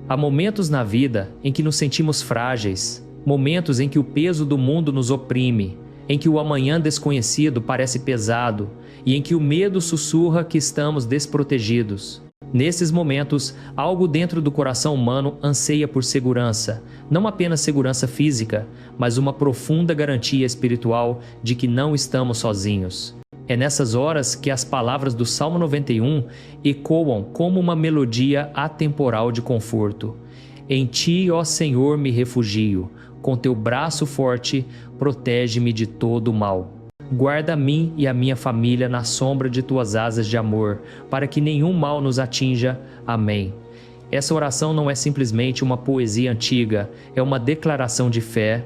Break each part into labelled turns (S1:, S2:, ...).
S1: Há momentos na vida em que nos sentimos frágeis, momentos em que o peso do mundo nos oprime, em que o amanhã desconhecido parece pesado e em que o medo sussurra que estamos desprotegidos. Nesses momentos, algo dentro do coração humano anseia por segurança, não apenas segurança física, mas uma profunda garantia espiritual de que não estamos sozinhos. É nessas horas que as palavras do Salmo 91 ecoam como uma melodia atemporal de conforto. Em ti, ó Senhor, me refugio, com teu braço forte, protege-me de todo o mal. Guarda a mim e a minha família na sombra de tuas asas de amor, para que nenhum mal nos atinja. Amém. Essa oração não é simplesmente uma poesia antiga, é uma declaração de fé,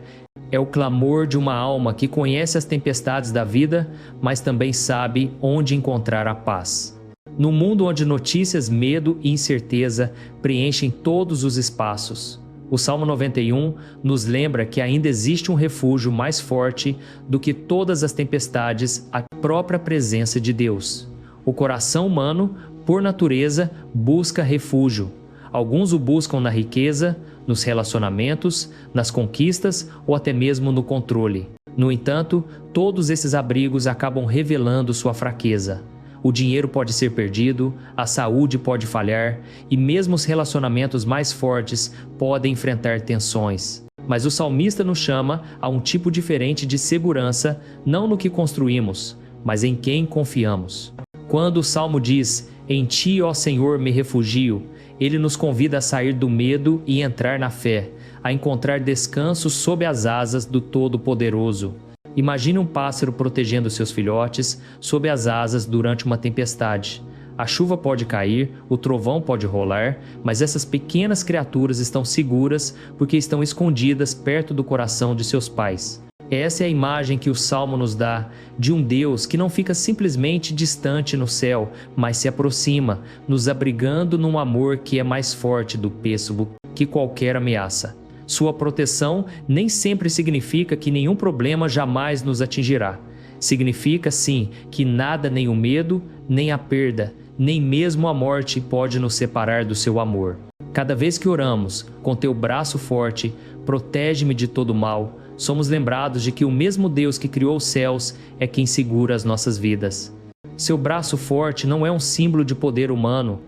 S1: é o clamor de uma alma que conhece as tempestades da vida, mas também sabe onde encontrar a paz. No mundo onde notícias, medo e incerteza preenchem todos os espaços, o Salmo 91 nos lembra que ainda existe um refúgio mais forte do que todas as tempestades, a própria presença de Deus. O coração humano, por natureza, busca refúgio. Alguns o buscam na riqueza, nos relacionamentos, nas conquistas ou até mesmo no controle. No entanto, todos esses abrigos acabam revelando sua fraqueza. O dinheiro pode ser perdido, a saúde pode falhar e mesmo os relacionamentos mais fortes podem enfrentar tensões. Mas o salmista nos chama a um tipo diferente de segurança, não no que construímos, mas em quem confiamos. Quando o Salmo diz, em ti, ó Senhor, me refugio, ele nos convida a sair do medo e entrar na fé, a encontrar descanso sob as asas do Todo-Poderoso. Imagine um pássaro protegendo seus filhotes sob as asas durante uma tempestade. A chuva pode cair, o trovão pode rolar, mas essas pequenas criaturas estão seguras porque estão escondidas perto do coração de seus pais. Essa é a imagem que o Salmo nos dá de um Deus que não fica simplesmente distante no céu, mas se aproxima, nos abrigando num amor que é mais forte do pêssego que qualquer ameaça. Sua proteção nem sempre significa que nenhum problema jamais nos atingirá. Significa, sim, que nada, nem o medo, nem a perda, nem mesmo a morte pode nos separar do seu amor. Cada vez que oramos, com teu braço forte, protege-me de todo mal, somos lembrados de que o mesmo Deus que criou os céus é quem segura as nossas vidas. Seu braço forte não é um símbolo de poder humano,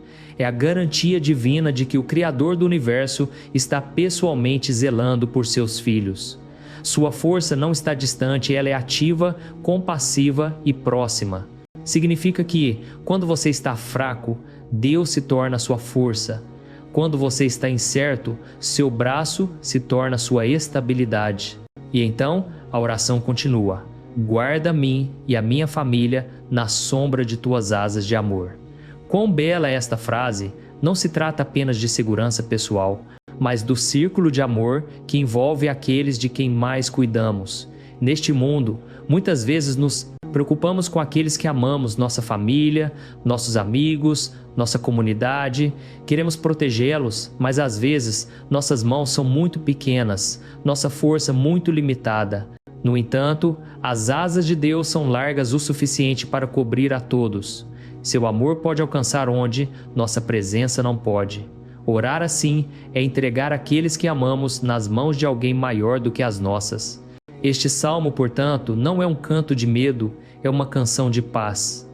S1: é a garantia divina de que o Criador do Universo está pessoalmente zelando por seus filhos. Sua força não está distante, ela é ativa, compassiva e próxima. Significa que, quando você está fraco, Deus se torna sua força. Quando você está incerto, seu braço se torna sua estabilidade. E então, a oração continua. Guarda a mim e a minha família na sombra de tuas asas de amor. Quão bela é esta frase! Não se trata apenas de segurança pessoal, mas do círculo de amor que envolve aqueles de quem mais cuidamos. Neste mundo, muitas vezes nos preocupamos com aqueles que amamos, nossa família, nossos amigos, nossa comunidade. Queremos protegê-los, mas às vezes nossas mãos são muito pequenas, nossa força muito limitada. No entanto, as asas de Deus são largas o suficiente para cobrir a todos. Seu amor pode alcançar onde nossa presença não pode. Orar assim é entregar aqueles que amamos nas mãos de alguém maior do que as nossas. Este salmo, portanto, não é um canto de medo, é uma canção de paz.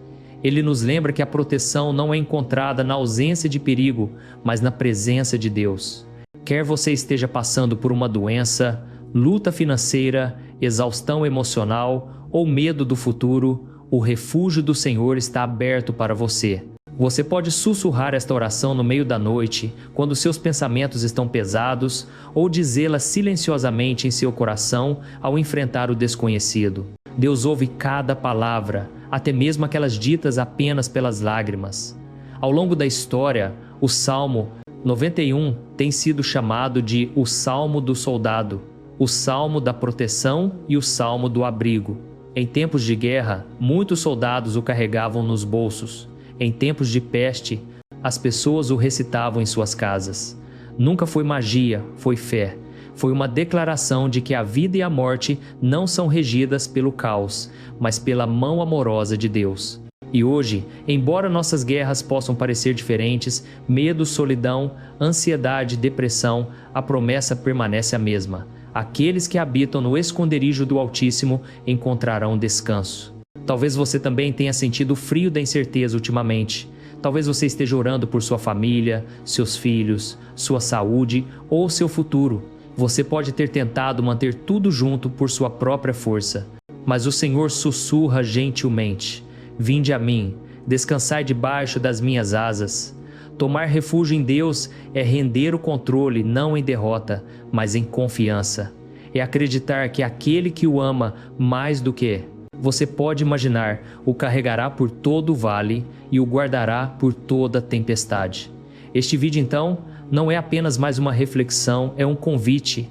S1: Ele nos lembra que a proteção não é encontrada na ausência de perigo, mas na presença de Deus. Quer você esteja passando por uma doença, luta financeira, exaustão emocional ou medo do futuro, o refúgio do Senhor está aberto para você. Você pode sussurrar esta oração no meio da noite, quando seus pensamentos estão pesados, ou dizê-la silenciosamente em seu coração ao enfrentar o desconhecido. Deus ouve cada palavra, até mesmo aquelas ditas apenas pelas lágrimas. Ao longo da história, o Salmo 91 tem sido chamado de o Salmo do Soldado, o Salmo da Proteção e o Salmo do Abrigo. Em tempos de guerra, muitos soldados o carregavam nos bolsos. Em tempos de peste, as pessoas o recitavam em suas casas. Nunca foi magia, foi fé. Foi uma declaração de que a vida e a morte não são regidas pelo caos, mas pela mão amorosa de Deus. E hoje, embora nossas guerras possam parecer diferentes, medo, solidão, ansiedade, depressão, a promessa permanece a mesma. Aqueles que habitam no esconderijo do Altíssimo encontrarão descanso. Talvez você também tenha sentido o frio da incerteza ultimamente. Talvez você esteja orando por sua família, seus filhos, sua saúde ou seu futuro. Você pode ter tentado manter tudo junto por sua própria força. Mas o Senhor sussurra gentilmente: vinde a mim, descansai debaixo das minhas asas. Tomar refúgio em Deus é render o controle não em derrota, mas em confiança. É acreditar que aquele que o ama mais do que você pode imaginar o carregará por todo o vale e o guardará por toda tempestade. Este vídeo, então, não é apenas mais uma reflexão, é um convite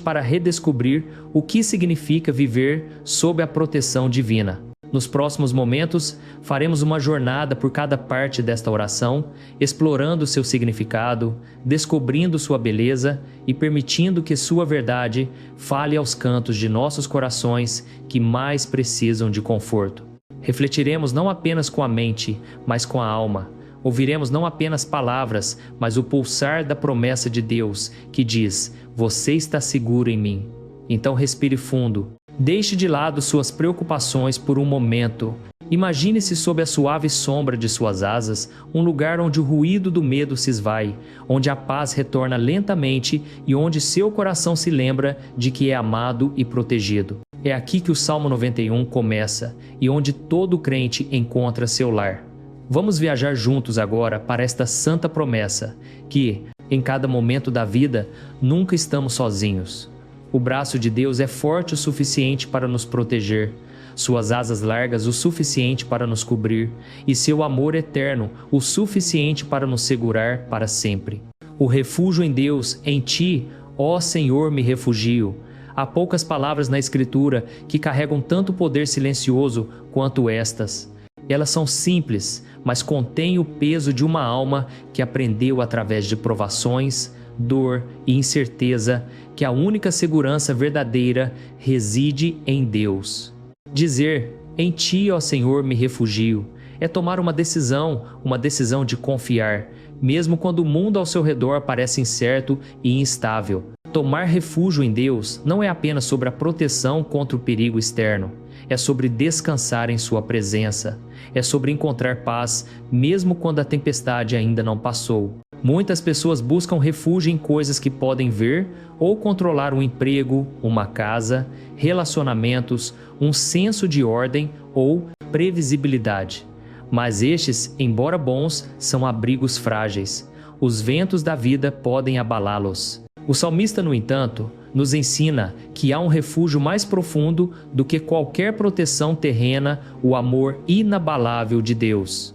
S1: para redescobrir o que significa viver sob a proteção divina. Nos próximos momentos, faremos uma jornada por cada parte desta oração, explorando seu significado, descobrindo sua beleza e permitindo que sua verdade fale aos cantos de nossos corações que mais precisam de conforto. Refletiremos não apenas com a mente, mas com a alma. Ouviremos não apenas palavras, mas o pulsar da promessa de Deus, que diz: você está seguro em mim. Então respire fundo. Deixe de lado suas preocupações por um momento. Imagine-se sob a suave sombra de suas asas, um lugar onde o ruído do medo se esvai, onde a paz retorna lentamente e onde seu coração se lembra de que é amado e protegido. É aqui que o Salmo 91 começa e onde todo crente encontra seu lar. Vamos viajar juntos agora para esta santa promessa, que, em cada momento da vida, nunca estamos sozinhos. O braço de Deus é forte o suficiente para nos proteger, suas asas largas o suficiente para nos cobrir, e seu amor eterno o suficiente para nos segurar para sempre. O refúgio em Deus, em ti, ó Senhor, me refugio. Há poucas palavras na Escritura que carregam tanto poder silencioso quanto estas. Elas são simples, mas contêm o peso de uma alma que aprendeu através de provações, dor e incerteza que a única segurança verdadeira reside em Deus. Dizer, em ti, ó Senhor, me refugio, é tomar uma decisão de confiar, mesmo quando o mundo ao seu redor parece incerto e instável. Tomar refúgio em Deus não é apenas sobre a proteção contra o perigo externo, é sobre descansar em sua presença, é sobre encontrar paz mesmo quando a tempestade ainda não passou. Muitas pessoas buscam refúgio em coisas que podem ver ou controlar um emprego, uma casa, relacionamentos, um senso de ordem ou previsibilidade. Mas estes, embora bons, são abrigos frágeis. Os ventos da vida podem abalá-los. O salmista, no entanto, nos ensina que há um refúgio mais profundo do que qualquer proteção terrena, o amor inabalável de Deus.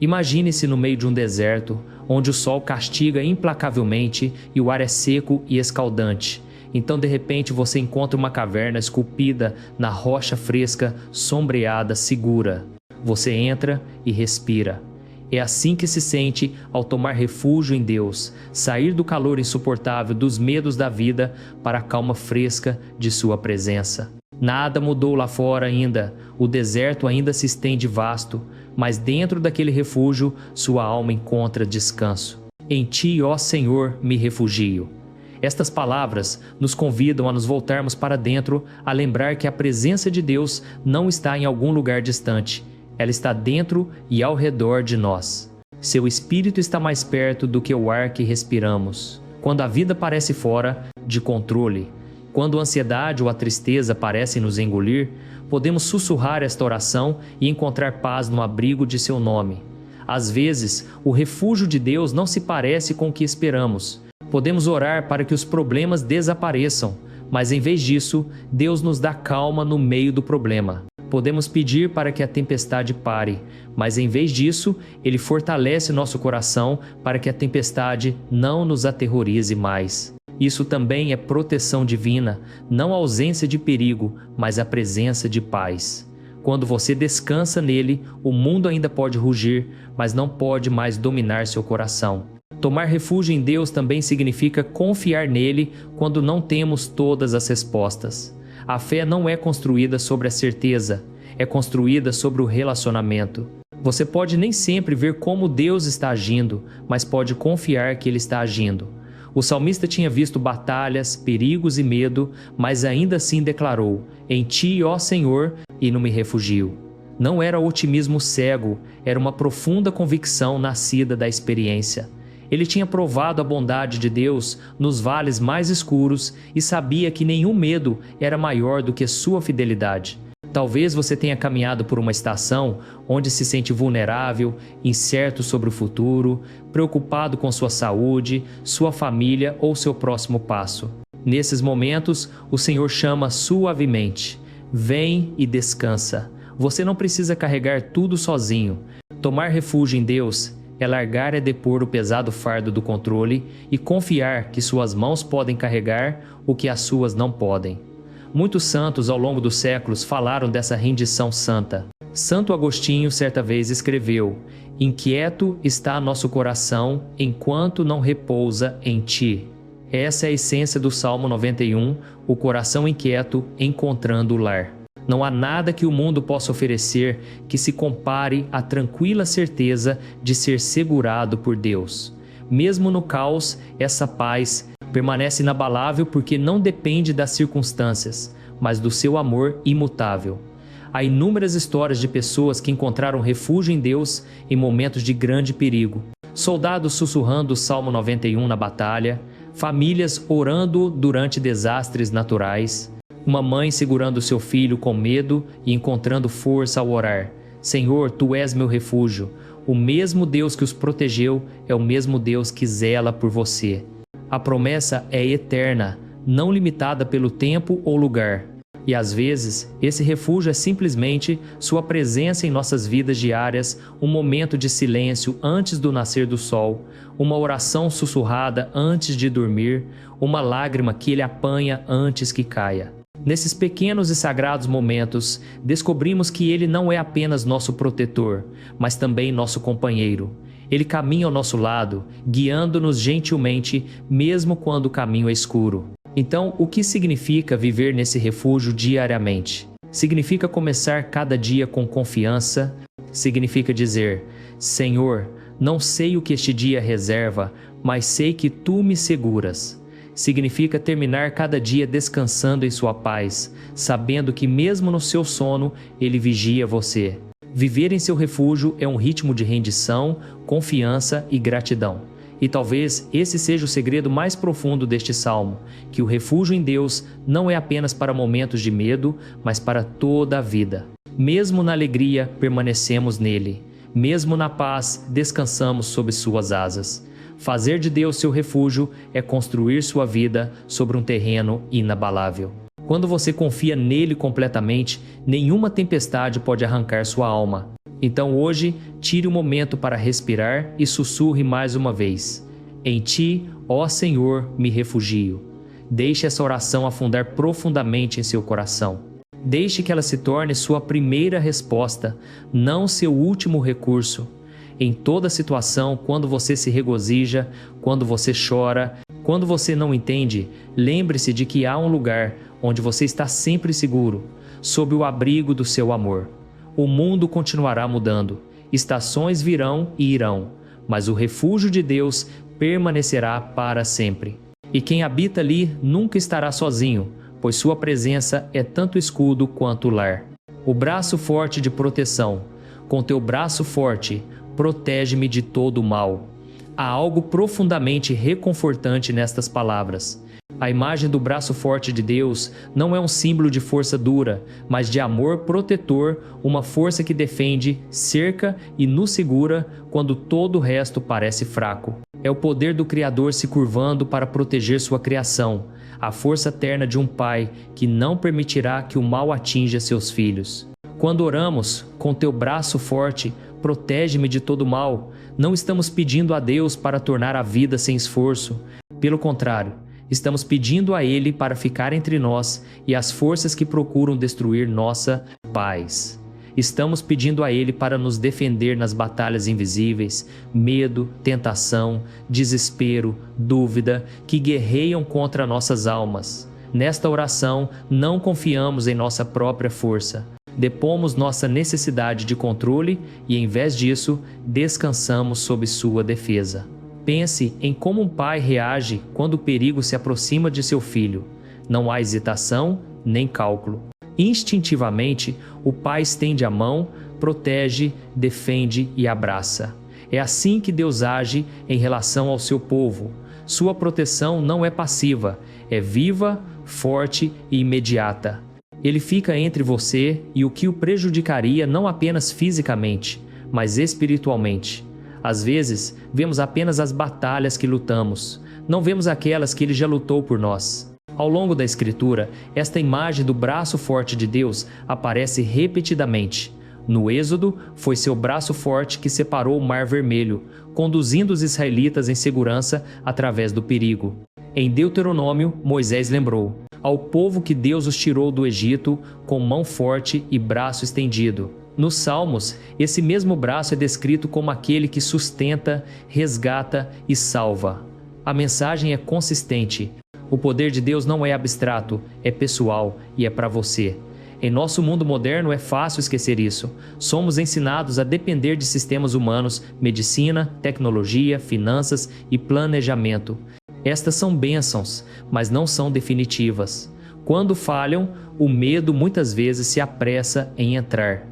S1: Imagine-se no meio de um deserto, onde o sol castiga implacavelmente e o ar é seco e escaldante. Então, de repente, você encontra uma caverna esculpida na rocha fresca, sombreada, segura. Você entra e respira. É assim que se sente ao tomar refúgio em Deus, sair do calor insuportável dos medos da vida para a calma fresca de sua presença. Nada mudou lá fora ainda, o deserto ainda se estende vasto, mas dentro daquele refúgio sua alma encontra descanso. Em ti, ó Senhor, me refugio. Estas palavras nos convidam a nos voltarmos para dentro, a lembrar que a presença de Deus não está em algum lugar distante, ela está dentro e ao redor de nós. Seu Espírito está mais perto do que o ar que respiramos. Quando a vida parece fora de controle, quando a ansiedade ou a tristeza parecem nos engolir, podemos sussurrar esta oração e encontrar paz no abrigo de seu nome. Às vezes, o refúgio de Deus não se parece com o que esperamos. Podemos orar para que os problemas desapareçam, mas em vez disso, Deus nos dá calma no meio do problema. Podemos pedir para que a tempestade pare, mas em vez disso, Ele fortalece nosso coração para que a tempestade não nos aterrorize mais. Isso também é proteção divina, não a ausência de perigo, mas a presença de paz. Quando você descansa nele, o mundo ainda pode rugir, mas não pode mais dominar seu coração. Tomar refúgio em Deus também significa confiar nele quando não temos todas as respostas. A fé não é construída sobre a certeza, é construída sobre o relacionamento. Você pode nem sempre ver como Deus está agindo, mas pode confiar que Ele está agindo. O salmista tinha visto batalhas, perigos e medo, mas ainda assim declarou: "Em Ti, ó Senhor, e não me refugio." Não era otimismo cego, era uma profunda convicção nascida da experiência. Ele tinha provado a bondade de Deus nos vales mais escuros e sabia que nenhum medo era maior do que sua fidelidade. Talvez você tenha caminhado por uma estação onde se sente vulnerável, incerto sobre o futuro, preocupado com sua saúde, sua família ou seu próximo passo. Nesses momentos, o Senhor chama suavemente: "Vem e descansa." Você não precisa carregar tudo sozinho. Tomar refúgio em Deus é largar e depor o pesado fardo do controle e confiar que suas mãos podem carregar o que as suas não podem. Muitos santos ao longo dos séculos falaram dessa rendição santa. Santo Agostinho certa vez escreveu: "Inquieto está nosso coração enquanto não repousa em Ti." Essa é a essência do Salmo 91, o coração inquieto encontrando o lar. Não há nada que o mundo possa oferecer que se compare à tranquila certeza de ser segurado por Deus. Mesmo no caos, essa paz permanece inabalável porque não depende das circunstâncias, mas do seu amor imutável. Há inúmeras histórias de pessoas que encontraram refúgio em Deus em momentos de grande perigo. Soldados sussurrando o Salmo 91 na batalha, famílias orando durante desastres naturais, uma mãe segurando seu filho com medo e encontrando força ao orar: "Senhor, Tu és meu refúgio." O mesmo Deus que os protegeu é o mesmo Deus que zela por você. A promessa é eterna, não limitada pelo tempo ou lugar. E às vezes, esse refúgio é simplesmente sua presença em nossas vidas diárias, um momento de silêncio antes do nascer do sol, uma oração sussurrada antes de dormir, uma lágrima que Ele apanha antes que caia. Nesses pequenos e sagrados momentos, descobrimos que Ele não é apenas nosso protetor, mas também nosso companheiro. Ele caminha ao nosso lado, guiando-nos gentilmente, mesmo quando o caminho é escuro. Então, o que significa viver nesse refúgio diariamente? Significa começar cada dia com confiança, significa dizer: "Senhor, não sei o que este dia reserva, mas sei que Tu me seguras." Significa terminar cada dia descansando em sua paz, sabendo que mesmo no seu sono, Ele vigia você. Viver em seu refúgio é um ritmo de rendição, confiança e gratidão. E talvez esse seja o segredo mais profundo deste salmo, que o refúgio em Deus não é apenas para momentos de medo, mas para toda a vida. Mesmo na alegria, permanecemos nele. Mesmo na paz, descansamos sob suas asas. Fazer de Deus seu refúgio é construir sua vida sobre um terreno inabalável. Quando você confia nele completamente, nenhuma tempestade pode arrancar sua alma. Então hoje, tire um momento para respirar e sussurre mais uma vez: "Em Ti, ó Senhor, me refugio." Deixe essa oração afundar profundamente em seu coração. Deixe que ela se torne sua primeira resposta, não seu último recurso. Em toda situação, quando você se regozija, quando você chora, quando você não entende, lembre-se de que há um lugar onde você está sempre seguro, sob o abrigo do seu amor. O mundo continuará mudando, estações virão e irão, mas o refúgio de Deus permanecerá para sempre. E quem habita ali nunca estará sozinho, pois sua presença é tanto escudo quanto lar. O braço forte de proteção. Com teu braço forte, protege-me de todo o mal. Há algo profundamente reconfortante nestas palavras. A imagem do braço forte de Deus não é um símbolo de força dura, mas de amor protetor, uma força que defende, cerca e nos segura quando todo o resto parece fraco. É o poder do Criador se curvando para proteger sua criação, a força terna de um pai que não permitirá que o mal atinja seus filhos. Quando oramos, com teu braço forte, protege-me de todo mal, não estamos pedindo a Deus para tornar a vida sem esforço. Pelo contrário, estamos pedindo a Ele para ficar entre nós e as forças que procuram destruir nossa paz. Estamos pedindo a Ele para nos defender nas batalhas invisíveis, medo, tentação, desespero, dúvida, que guerreiam contra nossas almas. Nesta oração, não confiamos em nossa própria força. Depomos nossa necessidade de controle e, em vez disso, descansamos sob sua defesa. Pense em como um pai reage quando o perigo se aproxima de seu filho. Não há hesitação nem cálculo. Instintivamente, o pai estende a mão, protege, defende e abraça. É assim que Deus age em relação ao seu povo. Sua proteção não é passiva, é viva, forte e imediata. Ele fica entre você e o que o prejudicaria não apenas fisicamente, mas espiritualmente. Às vezes, vemos apenas as batalhas que lutamos, não vemos aquelas que ele já lutou por nós. Ao longo da Escritura, esta imagem do braço forte de Deus aparece repetidamente. No Êxodo, foi seu braço forte que separou o Mar Vermelho, conduzindo os israelitas em segurança através do perigo. Em Deuteronômio, Moisés lembrou: ao povo que Deus os tirou do Egito com mão forte e braço estendido. Nos Salmos, esse mesmo braço é descrito como aquele que sustenta, resgata e salva. A mensagem é consistente. O poder de Deus não é abstrato, é pessoal e é para você. Em nosso mundo moderno é fácil esquecer isso. Somos ensinados a depender de sistemas humanos, medicina, tecnologia, finanças e planejamento. Estas são bênçãos, mas não são definitivas. Quando falham, o medo muitas vezes se apressa em entrar.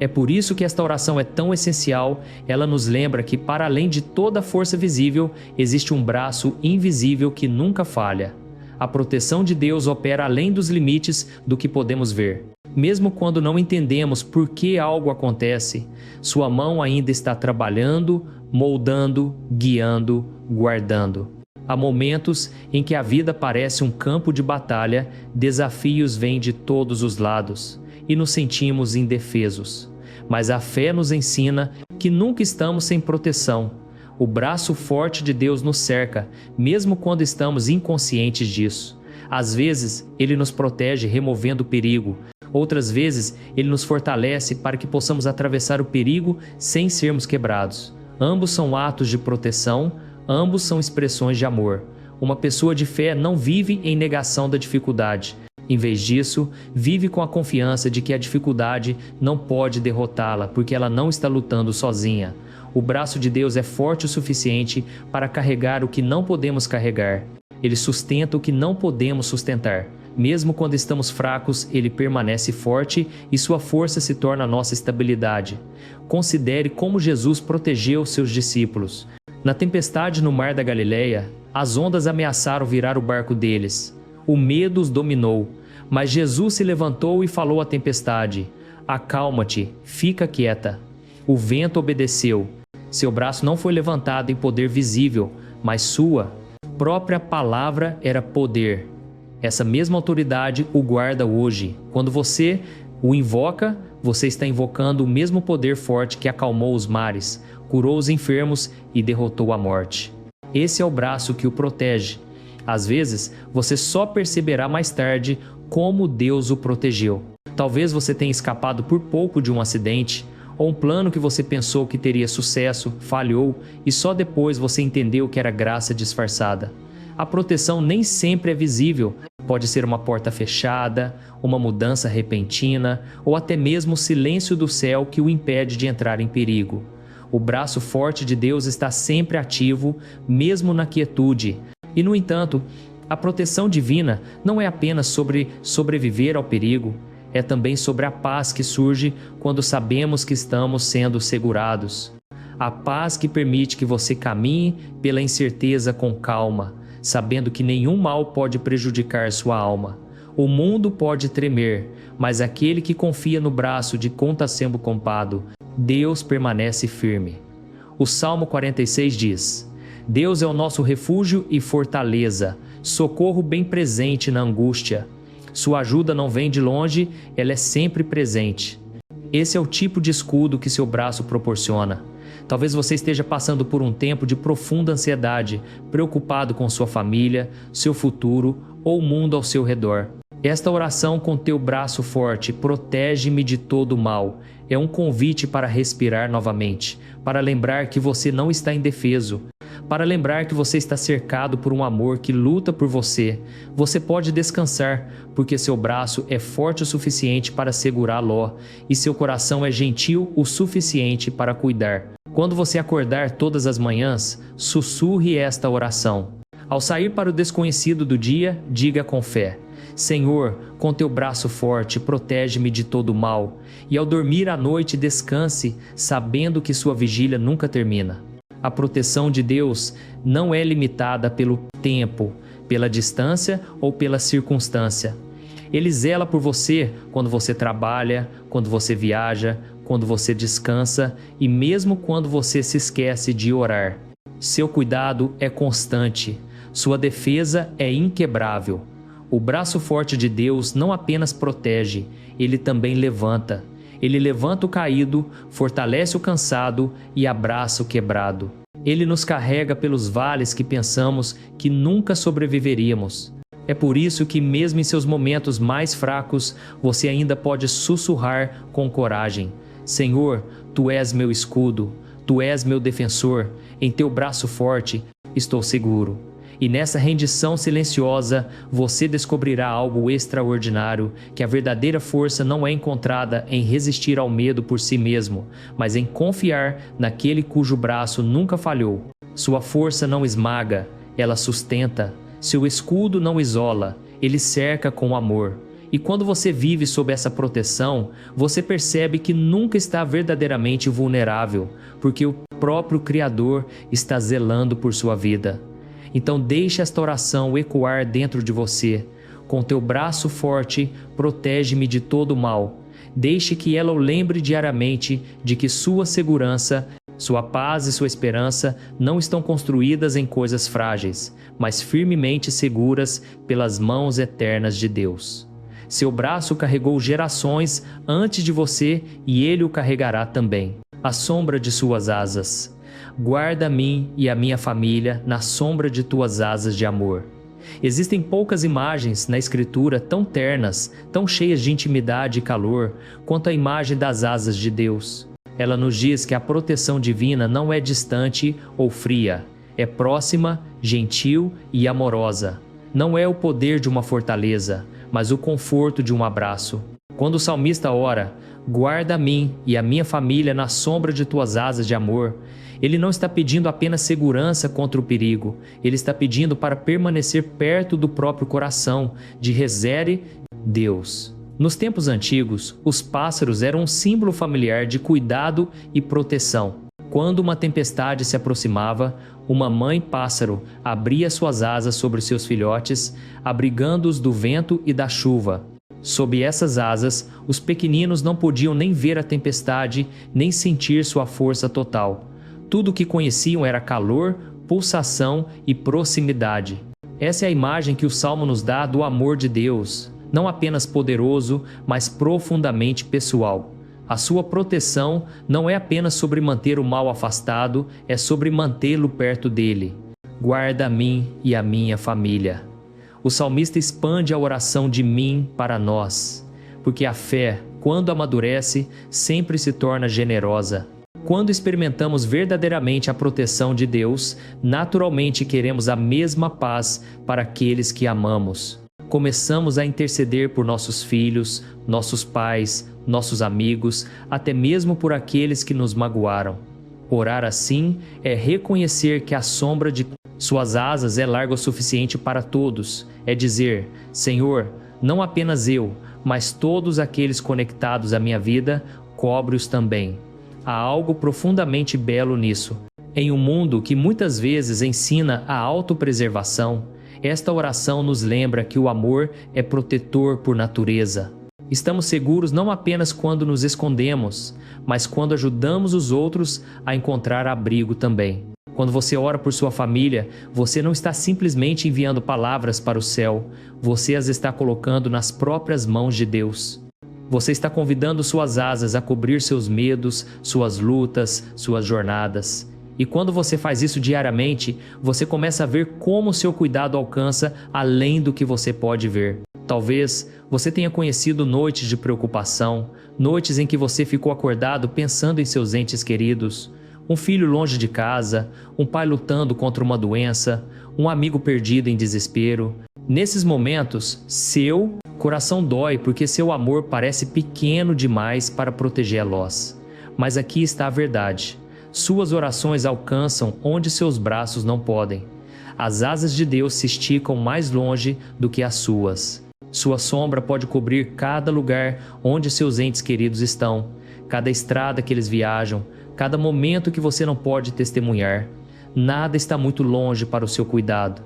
S1: É por isso que esta oração é tão essencial. Ela nos lembra que, para além de toda a força visível, existe um braço invisível que nunca falha. A proteção de Deus opera além dos limites do que podemos ver. Mesmo quando não entendemos por que algo acontece, sua mão ainda está trabalhando, moldando, guiando, guardando. Há momentos em que a vida parece um campo de batalha, desafios vêm de todos os lados e nos sentimos indefesos. Mas a fé nos ensina que nunca estamos sem proteção. O braço forte de Deus nos cerca, mesmo quando estamos inconscientes disso. Às vezes, Ele nos protege removendo o perigo. Outras vezes, Ele nos fortalece para que possamos atravessar o perigo sem sermos quebrados. Ambos são atos de proteção, ambos são expressões de amor. Uma pessoa de fé não vive em negação da dificuldade. Em vez disso, vive com a confiança de que a dificuldade não pode derrotá-la, porque ela não está lutando sozinha. O braço de Deus é forte o suficiente para carregar o que não podemos carregar. Ele sustenta o que não podemos sustentar. Mesmo quando estamos fracos, Ele permanece forte e sua força se torna nossa estabilidade. Considere como Jesus protegeu seus discípulos. Na tempestade no mar da Galileia, as ondas ameaçaram virar o barco deles. O medo os dominou, mas Jesus se levantou e falou à tempestade: acalma-te, fica quieta. O vento obedeceu. Seu braço não foi levantado em poder visível, mas sua própria palavra era poder. Essa mesma autoridade o guarda hoje. Quando você o invoca, você está invocando o mesmo poder forte que acalmou os mares, curou os enfermos e derrotou a morte. Esse é o braço que o protege. Às vezes, você só perceberá mais tarde como Deus o protegeu. Talvez você tenha escapado por pouco de um acidente, ou um plano que você pensou que teria sucesso, falhou, e só depois você entendeu que era graça disfarçada. A proteção nem sempre é visível. Pode ser uma porta fechada, uma mudança repentina, ou até mesmo o silêncio do céu que o impede de entrar em perigo. O braço forte de Deus está sempre ativo, mesmo na quietude. E, no entanto, a proteção divina não é apenas sobre sobreviver ao perigo, é também sobre a paz que surge quando sabemos que estamos sendo segurados. A paz que permite que você caminhe pela incerteza com calma, sabendo que nenhum mal pode prejudicar sua alma. O mundo pode tremer, mas aquele que confia no braço de quem está sendo compado, Deus permanece firme. O Salmo 46 diz: Deus é o nosso refúgio e fortaleza, socorro bem presente na angústia. Sua ajuda não vem de longe, ela é sempre presente. Esse é o tipo de escudo que seu braço proporciona. Talvez você esteja passando por um tempo de profunda ansiedade, preocupado com sua família, seu futuro ou o mundo ao seu redor. Esta oração com teu braço forte, protege-me de todo o mal, é um convite para respirar novamente, para lembrar que você não está indefeso, para lembrar que você está cercado por um amor que luta por você. Você pode descansar, porque seu braço é forte o suficiente para segurar Ló, e seu coração é gentil o suficiente para cuidar. Quando você acordar todas as manhãs, sussurre esta oração. Ao sair para o desconhecido do dia, diga com fé: Senhor, com teu braço forte, protege-me de todo mal. E ao dormir à noite, descanse, sabendo que sua vigília nunca termina. A proteção de Deus não é limitada pelo tempo, pela distância ou pela circunstância. Ele zela por você quando você trabalha, quando você viaja, quando você descansa e mesmo quando você se esquece de orar. Seu cuidado é constante, sua defesa é inquebrável. O braço forte de Deus não apenas protege, ele também levanta. Ele levanta o caído, fortalece o cansado e abraça o quebrado. Ele nos carrega pelos vales que pensamos que nunca sobreviveríamos. É por isso que, mesmo em seus momentos mais fracos, você ainda pode sussurrar com coragem: Senhor, tu és meu escudo, tu és meu defensor, em teu braço forte estou seguro. E nessa rendição silenciosa, você descobrirá algo extraordinário, que a verdadeira força não é encontrada em resistir ao medo por si mesmo, mas em confiar naquele cujo braço nunca falhou. Sua força não esmaga, ela sustenta. Seu escudo não isola, ele cerca com amor. E quando você vive sob essa proteção, você percebe que nunca está verdadeiramente vulnerável, porque o próprio Criador está zelando por sua vida. Então deixe esta oração ecoar dentro de você. Com teu braço forte, protege-me de todo mal. Deixe que ela o lembre diariamente de que sua segurança, sua paz e sua esperança não estão construídas em coisas frágeis, mas firmemente seguras pelas mãos eternas de Deus. Seu braço carregou gerações antes de você e ele o carregará também. À sombra de suas asas. Guarda a mim e a minha família na sombra de tuas asas de amor. Existem poucas imagens na Escritura tão ternas, tão cheias de intimidade e calor, quanto a imagem das asas de Deus. Ela nos diz que a proteção divina não é distante ou fria, é próxima, gentil e amorosa. Não é o poder de uma fortaleza, mas o conforto de um abraço. Quando o salmista ora, guarda a mim e a minha família na sombra de tuas asas de amor, ele não está pedindo apenas segurança contra o perigo, ele está pedindo para permanecer perto do próprio coração, de Rezere Deus. Nos tempos antigos, os pássaros eram um símbolo familiar de cuidado e proteção. Quando uma tempestade se aproximava, uma mãe pássaro abria suas asas sobre seus filhotes, abrigando-os do vento e da chuva. Sob essas asas, os pequeninos não podiam nem ver a tempestade, nem sentir sua força total. Tudo o que conheciam era calor, pulsação e proximidade. Essa é a imagem que o Salmo nos dá do amor de Deus, não apenas poderoso, mas profundamente pessoal. A sua proteção não é apenas sobre manter o mal afastado, é sobre mantê-lo perto dele. Guarda a mim e a minha família. O salmista expande a oração de mim para nós, porque a fé, quando amadurece, sempre se torna generosa. Quando experimentamos verdadeiramente a proteção de Deus, naturalmente queremos a mesma paz para aqueles que amamos. Começamos a interceder por nossos filhos, nossos pais, nossos amigos, até mesmo por aqueles que nos magoaram. Orar assim é reconhecer que a sombra de suas asas é larga o suficiente para todos. É dizer, Senhor, não apenas eu, mas todos aqueles conectados à minha vida, cobre-os também. Há algo profundamente belo nisso. Em um mundo que muitas vezes ensina a autopreservação, esta oração nos lembra que o amor é protetor por natureza. Estamos seguros não apenas quando nos escondemos, mas quando ajudamos os outros a encontrar abrigo também. Quando você ora por sua família, você não está simplesmente enviando palavras para o céu, você as está colocando nas próprias mãos de Deus. Você está convidando suas asas a cobrir seus medos, suas lutas, suas jornadas. E quando você faz isso diariamente, você começa a ver como seu cuidado alcança além do que você pode ver. Talvez você tenha conhecido noites de preocupação, noites em que você ficou acordado pensando em seus entes queridos. um filho longe de casa, um pai lutando contra uma doença, um amigo perdido em desespero. Nesses momentos, seu coração dói porque seu amor parece pequeno demais para protegê-los. Mas aqui está a verdade. Suas orações alcançam onde seus braços não podem. As asas de Deus se esticam mais longe do que as suas. Sua sombra pode cobrir cada lugar onde seus entes queridos estão, cada estrada que eles viajam, cada momento que você não pode testemunhar. Nada está muito longe para o seu cuidado.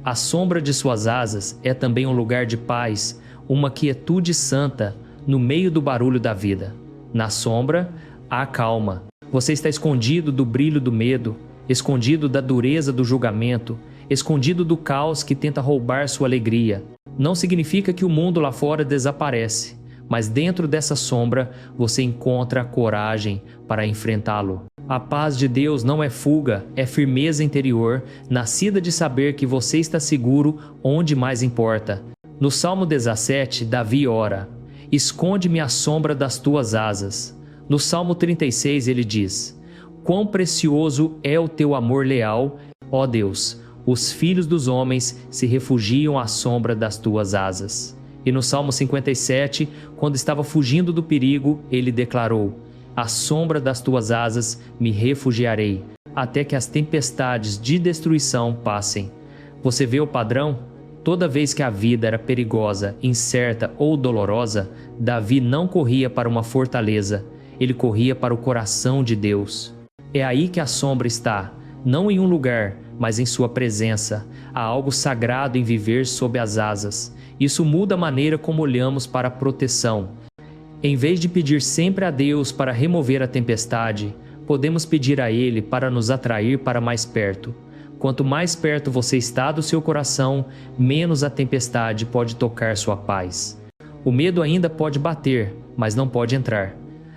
S1: A sombra de suas asas é também um lugar de paz, uma quietude santa no meio do barulho da vida. Na sombra, há calma. Você está escondido do brilho do medo, escondido da dureza do julgamento, escondido do caos que tenta roubar sua alegria. Não significa que o mundo lá fora desaparece, mas dentro dessa sombra você encontra coragem para enfrentá-lo. A paz de Deus não é fuga, é firmeza interior, nascida de saber que você está seguro onde mais importa. No Salmo 17, Davi ora: esconde-me à sombra das tuas asas. No Salmo 36 ele diz: quão precioso é o teu amor leal, ó Deus, os filhos dos homens se refugiam à sombra das tuas asas. E no Salmo 57, quando estava fugindo do perigo, ele declarou: à sombra das tuas asas me refugiarei, até que as tempestades de destruição passem. Você vê o padrão? Toda vez que a vida era perigosa, incerta ou dolorosa, Davi não corria para uma fortaleza, ele corria para o coração de Deus. É aí que a sombra está, não em um lugar, mas em sua presença. Há algo sagrado em viver sob as asas. Isso muda a maneira como olhamos para a proteção. Em vez de pedir sempre a Deus para remover a tempestade, podemos pedir a Ele para nos atrair para mais perto. Quanto mais perto você está do seu coração, menos a tempestade pode tocar sua paz. O medo ainda pode bater, mas não pode entrar.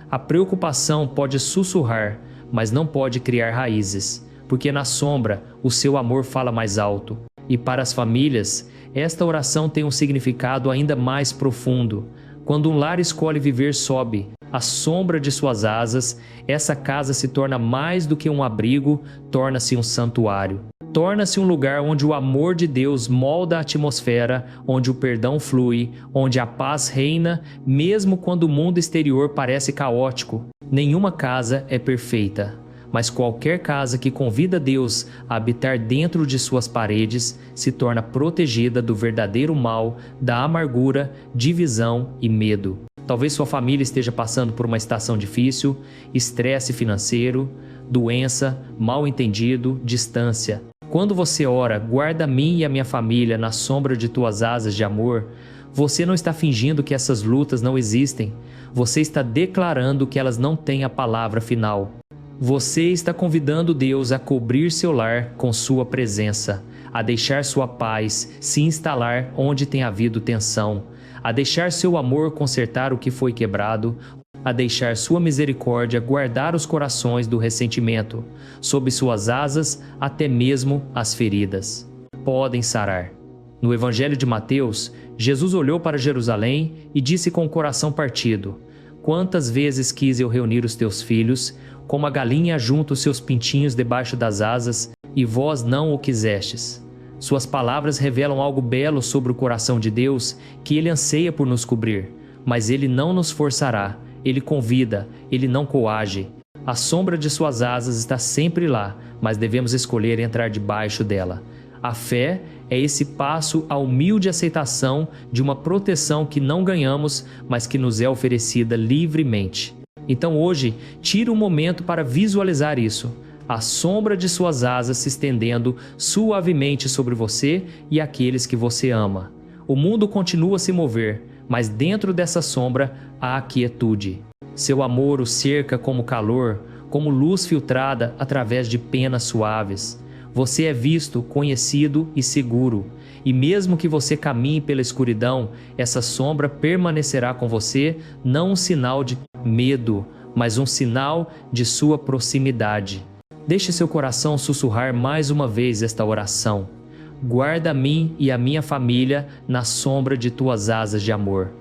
S1: A preocupação pode sussurrar, mas não pode criar raízes, porque na sombra o seu amor fala mais alto. E para as famílias, esta oração tem um significado ainda mais profundo. Quando um lar escolhe viver sob a sombra de suas asas, essa casa se torna mais do que um abrigo, torna-se um santuário. Torna-se um lugar onde o amor de Deus molda a atmosfera, onde o perdão flui, onde a paz reina, mesmo quando o mundo exterior parece caótico. Nenhuma casa é perfeita, mas qualquer casa que convida Deus a habitar dentro de suas paredes se torna protegida do verdadeiro mal, da amargura, divisão e medo. Talvez sua família esteja passando por uma estação difícil, estresse financeiro, doença, mal-entendido, distância. Quando você ora, guarda a mim e a minha família na sombra de tuas asas de amor, você não está fingindo que essas lutas não existem. Você está declarando que elas não têm a palavra final. Você está convidando Deus a cobrir seu lar com sua presença, a deixar sua paz se instalar onde tem havido tensão, a deixar seu amor consertar o que foi quebrado, a deixar sua misericórdia guardar os corações do ressentimento, sob suas asas até mesmo as feridas podem sarar. No Evangelho de Mateus, Jesus olhou para Jerusalém e disse com o coração partido: quantas vezes quis eu reunir os teus filhos, como a galinha junta os seus pintinhos debaixo das asas, e vós não o quisestes. Suas palavras revelam algo belo sobre o coração de Deus, que Ele anseia por nos cobrir, mas Ele não nos forçará, Ele convida, Ele não coage. A sombra de suas asas está sempre lá, mas devemos escolher entrar debaixo dela. A fé é esse passo à humilde aceitação de uma proteção que não ganhamos, mas que nos é oferecida livremente. Então hoje, tire um momento para visualizar isso. A sombra de suas asas se estendendo suavemente sobre você e aqueles que você ama. O mundo continua a se mover, mas dentro dessa sombra há quietude. Seu amor o cerca como calor, como luz filtrada através de penas suaves. Você é visto, conhecido e seguro. E mesmo que você caminhe pela escuridão, essa sombra permanecerá com você, não um sinal de medo, mas um sinal de sua proximidade. Deixe seu coração sussurrar mais uma vez esta oração. Guarda a mim e a minha família na sombra de tuas asas de amor.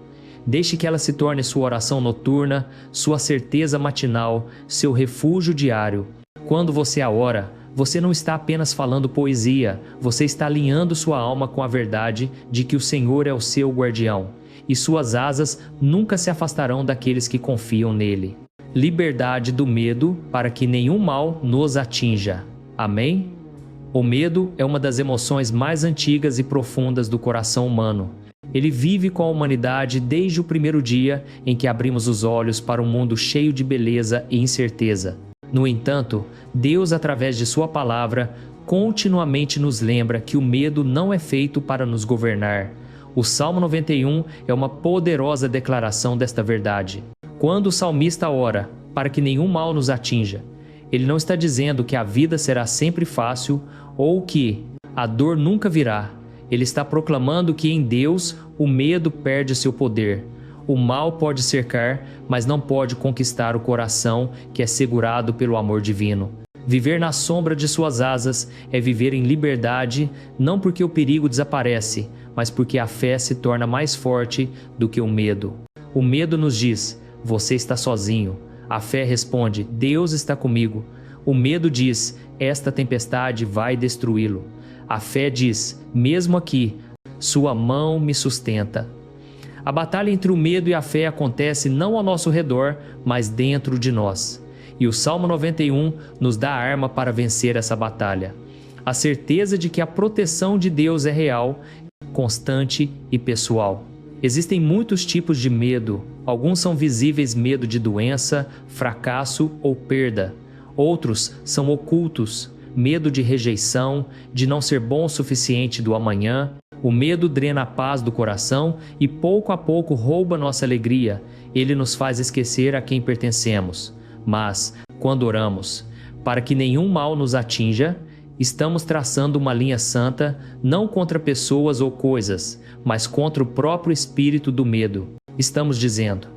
S1: Deixe que ela se torne sua oração noturna, sua certeza matinal, seu refúgio diário. Quando você a ora, você não está apenas falando poesia, você está alinhando sua alma com a verdade de que o Senhor é o seu guardião, e suas asas nunca se afastarão daqueles que confiam nele. Liberdade do medo para que nenhum mal nos atinja. Amém? O medo é uma das emoções mais antigas e profundas do coração humano. Ele vive com a humanidade desde o primeiro dia em que abrimos os olhos para um mundo cheio de beleza e incerteza. No entanto, Deus, através de sua palavra, continuamente nos lembra que o medo não é feito para nos governar. O Salmo 91 é uma poderosa declaração desta verdade. Quando o salmista ora para que nenhum mal nos atinja, ele não está dizendo que a vida será sempre fácil ou que a dor nunca virá. Ele está proclamando que em Deus o medo perde seu poder. O mal pode cercar, mas não pode conquistar o coração que é segurado pelo amor divino. Viver na sombra de suas asas é viver em liberdade, não porque o perigo desaparece, mas porque a fé se torna mais forte do que o medo. O medo nos diz: você está sozinho. A fé responde: Deus está comigo. O medo diz: esta tempestade vai destruí-lo. A fé diz: mesmo aqui, sua mão me sustenta. A batalha entre o medo e a fé acontece não ao nosso redor, mas dentro de nós. E o Salmo 91 nos dá a arma para vencer essa batalha. A certeza de que a proteção de Deus é real, constante e pessoal. Existem muitos tipos de medo. Alguns são visíveis: medo de doença, fracasso ou perda. Outros são ocultos: medo de rejeição, de não ser bom o suficiente do amanhã. O medo drena a paz do coração e pouco a pouco rouba nossa alegria. Ele nos faz esquecer a quem pertencemos. Mas, quando oramos, para que nenhum mal nos atinja, estamos traçando uma linha santa, não contra pessoas ou coisas, mas contra o próprio espírito do medo. Estamos dizendo: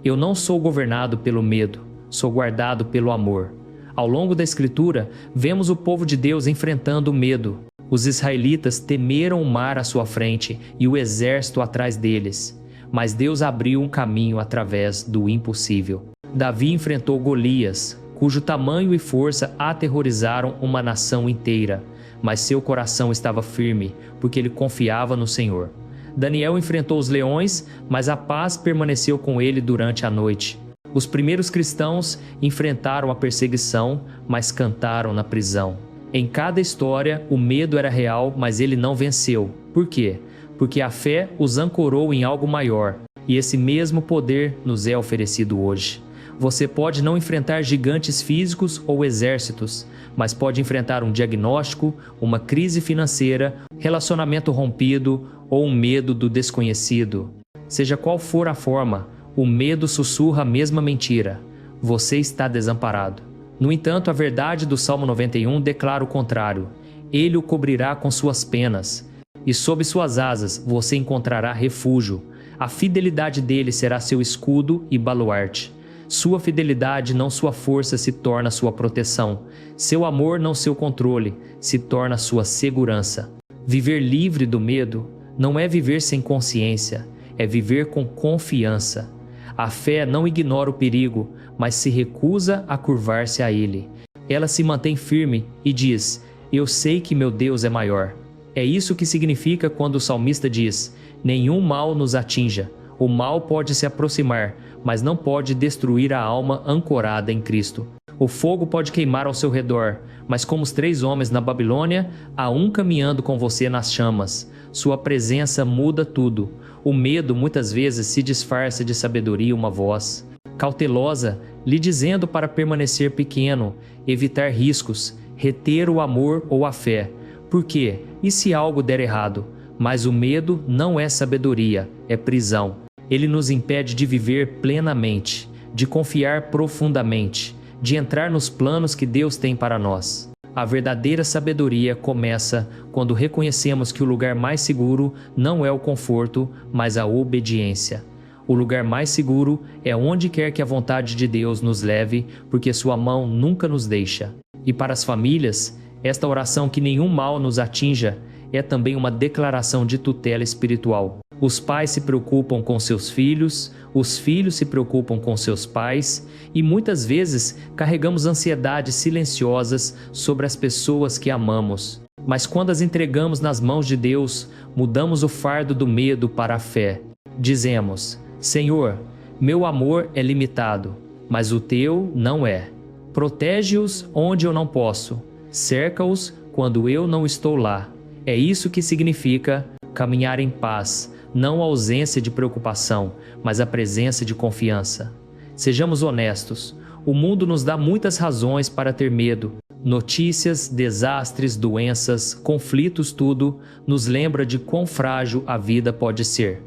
S1: eu não sou governado pelo medo, sou guardado pelo amor. Ao longo da Escritura, vemos o povo de Deus enfrentando o medo. Os israelitas temeram o mar à sua frente e o exército atrás deles. Mas Deus abriu um caminho através do impossível. Davi enfrentou Golias, cujo tamanho e força aterrorizaram uma nação inteira. Mas seu coração estava firme, porque ele confiava no Senhor. Daniel enfrentou os leões, mas a paz permaneceu com ele durante a noite. Os primeiros cristãos enfrentaram a perseguição, mas cantaram na prisão. Em cada história, o medo era real, mas ele não venceu. Por quê? Porque a fé os ancorou em algo maior, e esse mesmo poder nos é oferecido hoje. Você pode não enfrentar gigantes físicos ou exércitos, mas pode enfrentar um diagnóstico, uma crise financeira, relacionamento rompido ou um medo do desconhecido. Seja qual for a forma, o medo sussurra a mesma mentira: você está desamparado. No entanto, a verdade do Salmo 91 declara o contrário: ele o cobrirá com suas penas, e sob suas asas você encontrará refúgio. A fidelidade dele será seu escudo e baluarte. Sua fidelidade, não sua força, se torna sua proteção. Seu amor, não seu controle, se torna sua segurança. Viver livre do medo não é viver sem consciência, é viver com confiança. A fé não ignora o perigo, mas se recusa a curvar-se a ele. Ela se mantém firme e diz: eu sei que meu Deus é maior. É isso que significa quando o salmista diz: nenhum mal nos atinja. O mal pode se aproximar, mas não pode destruir a alma ancorada em Cristo. O fogo pode queimar ao seu redor, mas como os 3 homens na Babilônia, há um caminhando com você nas chamas. Sua presença muda tudo. O medo muitas vezes se disfarça de sabedoria, uma voz cautelosa, lhe dizendo para permanecer pequeno, evitar riscos, reter o amor ou a fé. Por quê? E se algo der errado? Mas o medo não é sabedoria, é prisão. Ele nos impede de viver plenamente, de confiar profundamente, de entrar nos planos que Deus tem para nós. A verdadeira sabedoria começa quando reconhecemos que o lugar mais seguro não é o conforto, mas a obediência. O lugar mais seguro é onde quer que a vontade de Deus nos leve, porque sua mão nunca nos deixa. E para as famílias, esta oração: que nenhum mal nos atinja, é também uma declaração de tutela espiritual. Os pais se preocupam com seus filhos, os filhos se preocupam com seus pais e muitas vezes carregamos ansiedades silenciosas sobre as pessoas que amamos. Mas quando as entregamos nas mãos de Deus, mudamos o fardo do medo para a fé. Dizemos: Senhor, meu amor é limitado, mas o teu não é. Protege-os onde eu não posso, cerca-os quando eu não estou lá. É isso que significa caminhar em paz, não a ausência de preocupação, mas a presença de confiança. Sejamos honestos, o mundo nos dá muitas razões para ter medo. Notícias, desastres, doenças, conflitos, tudo nos lembra de quão frágil a vida pode ser.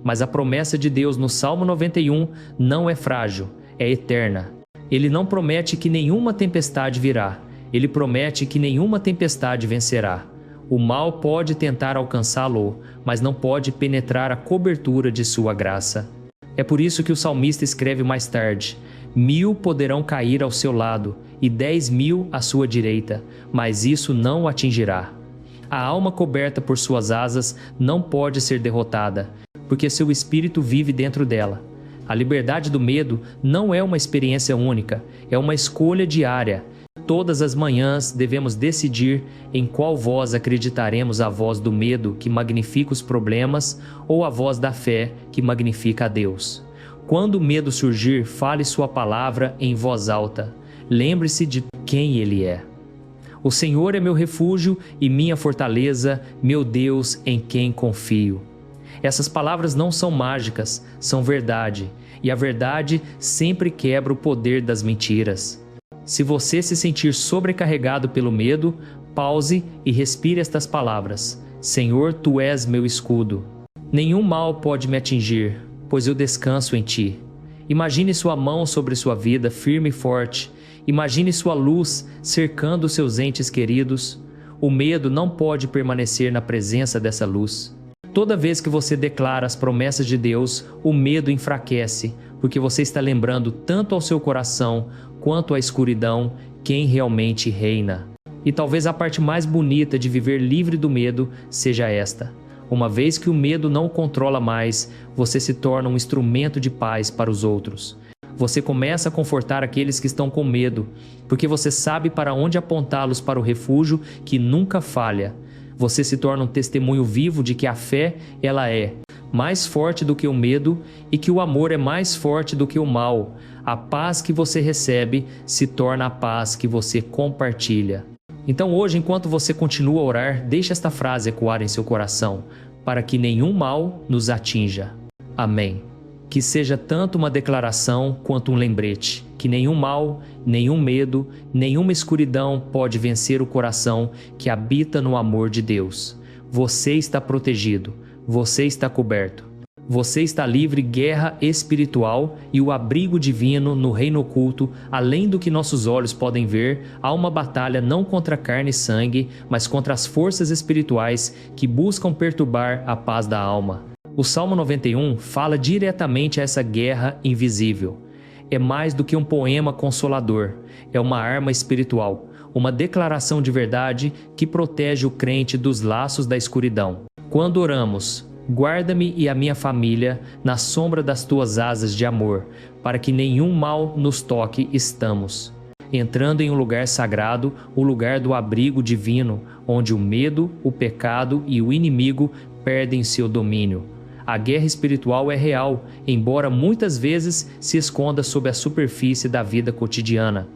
S1: Mas a promessa de Deus no Salmo 91 não é frágil, é eterna. Ele não promete que nenhuma tempestade virá, ele promete que nenhuma tempestade vencerá. O mal pode tentar alcançá-lo, mas não pode penetrar a cobertura de sua graça. É por isso que o salmista escreve mais tarde: 1000 poderão cair ao seu lado e 10.000 à sua direita, mas isso não o atingirá. A alma coberta por suas asas não pode ser derrotada, porque seu espírito vive dentro dela. A liberdade do medo não é uma experiência única, é uma escolha diária. Todas as manhãs devemos decidir em qual voz acreditaremos: a voz do medo, que magnifica os problemas, ou a voz da fé, que magnifica a Deus. Quando o medo surgir, fale sua palavra em voz alta. Lembre-se de quem Ele é. O Senhor é meu refúgio e minha fortaleza, meu Deus em quem confio. Essas palavras não são mágicas, são verdade, e a verdade sempre quebra o poder das mentiras. Se você se sentir sobrecarregado pelo medo, pause e respire estas palavras: Senhor, Tu és meu escudo. Nenhum mal pode me atingir, pois eu descanso em Ti. Imagine sua mão sobre sua vida, firme e forte. Imagine sua luz cercando seus entes queridos. O medo não pode permanecer na presença dessa luz. Toda vez que você declara as promessas de Deus, o medo enfraquece, porque você está lembrando tanto ao seu coração quanto à escuridão quem realmente reina. E talvez a parte mais bonita de viver livre do medo seja esta: uma vez que o medo não o controla mais, você se torna um instrumento de paz para os outros. Você começa a confortar aqueles que estão com medo, porque você sabe para onde apontá-los para o refúgio que nunca falha. Você se torna um testemunho vivo de que a fé, ela é mais forte do que o medo e que o amor é mais forte do que o mal. A paz que você recebe se torna a paz que você compartilha. Então hoje, enquanto você continua a orar, deixe esta frase ecoar em seu coração: para que nenhum mal nos atinja. Amém. Que seja tanto uma declaração quanto um lembrete, que nenhum mal, nenhum medo, nenhuma escuridão pode vencer o coração que habita no amor de Deus. Você está protegido, você está coberto. Você está livre guerra espiritual e o abrigo divino no reino oculto, além do que nossos olhos podem ver. Há uma batalha não contra carne e sangue, mas contra as forças espirituais que buscam perturbar a paz da alma. O Salmo 91 fala diretamente a essa guerra invisível. É mais do que um poema consolador, é uma arma espiritual, uma declaração de verdade que protege o crente dos laços da escuridão. Quando oramos: guarda-me e a minha família na sombra das tuas asas de amor, para que nenhum mal nos toque, estamos entrando em um lugar sagrado, o lugar do abrigo divino, onde o medo, o pecado e o inimigo perdem seu domínio. A guerra espiritual é real, embora muitas vezes se esconda sob a superfície da vida cotidiana.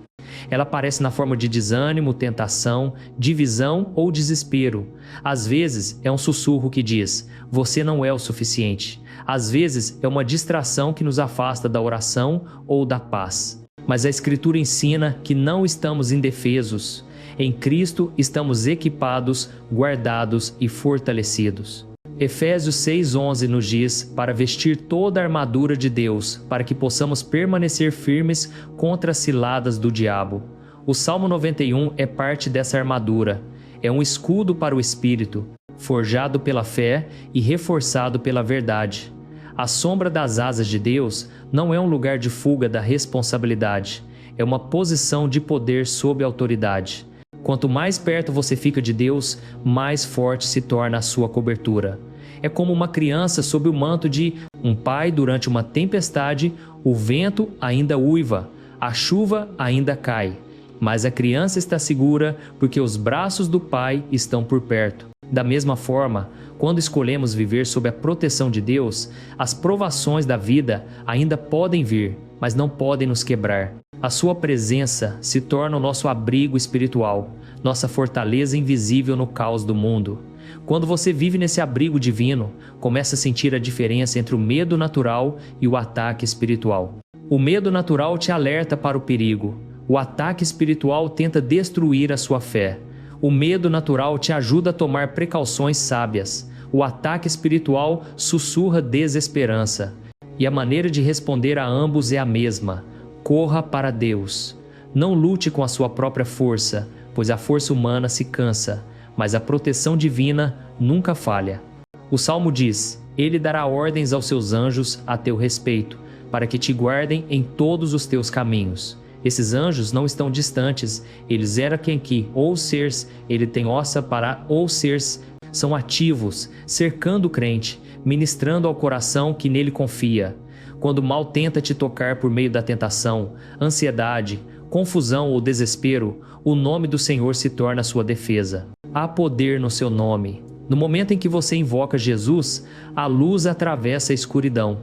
S1: Ela aparece na forma de desânimo, tentação, divisão ou desespero. Às vezes é um sussurro que diz: você não é o suficiente. Às vezes é uma distração que nos afasta da oração ou da paz. Mas a Escritura ensina que não estamos indefesos. Em Cristo estamos equipados, guardados e fortalecidos. Efésios 6,11 nos diz para vestir toda a armadura de Deus, para que possamos permanecer firmes contra as ciladas do diabo. O Salmo 91 é parte dessa armadura. É um escudo para o espírito, forjado pela fé e reforçado pela verdade. A sombra das asas de Deus não é um lugar de fuga da responsabilidade, é uma posição de poder sob autoridade. Quanto mais perto você fica de Deus, mais forte se torna a sua cobertura. É como uma criança sob o manto de um pai durante uma tempestade, o vento ainda uiva, a chuva ainda cai, mas a criança está segura porque os braços do pai estão por perto. Da mesma forma, quando escolhemos viver sob a proteção de Deus, as provações da vida ainda podem vir, mas não podem nos quebrar. A sua presença se torna o nosso abrigo espiritual, nossa fortaleza invisível no caos do mundo. Quando você vive nesse abrigo divino, começa a sentir a diferença entre o medo natural e o ataque espiritual. O medo natural te alerta para o perigo. O ataque espiritual tenta destruir a sua fé. O medo natural te ajuda a tomar precauções sábias. O ataque espiritual sussurra desesperança. E a maneira de responder a ambos é a mesma. Corra para Deus. Não lute com a sua própria força, pois a força humana se cansa, mas a proteção divina nunca falha. O Salmo diz: Ele dará ordens aos seus anjos a teu respeito, para que te guardem em todos os teus caminhos. Esses anjos não estão distantes, eles eram quem que, ou seres, ele tem ossa para ou seres, são ativos, cercando o crente, ministrando ao coração que nele confia. Quando o mal tenta te tocar por meio da tentação, ansiedade, confusão ou desespero, o nome do Senhor se torna a sua defesa. Há poder no seu nome. No momento em que você invoca Jesus, a luz atravessa a escuridão.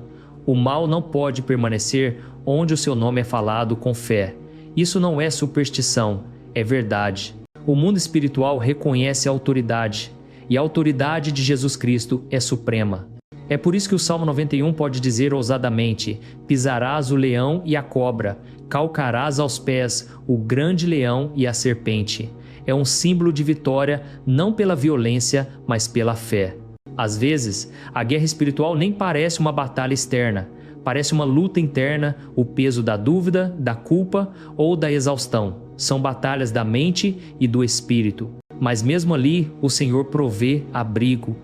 S1: O mal não pode permanecer onde o seu nome é falado com fé. Isso não é superstição, é verdade. O mundo espiritual reconhece a autoridade, e a autoridade de Jesus Cristo é suprema. É por isso que o Salmo 91 pode dizer ousadamente: pisarás o leão e a cobra, calcarás aos pés o grande leão e a serpente. É um símbolo de vitória não pela violência, mas pela fé. Às vezes, a guerra espiritual nem parece uma batalha externa. Parece uma luta interna, o peso da dúvida, da culpa ou da exaustão. São batalhas da mente e do espírito. Mas mesmo ali, o Senhor provê abrigo.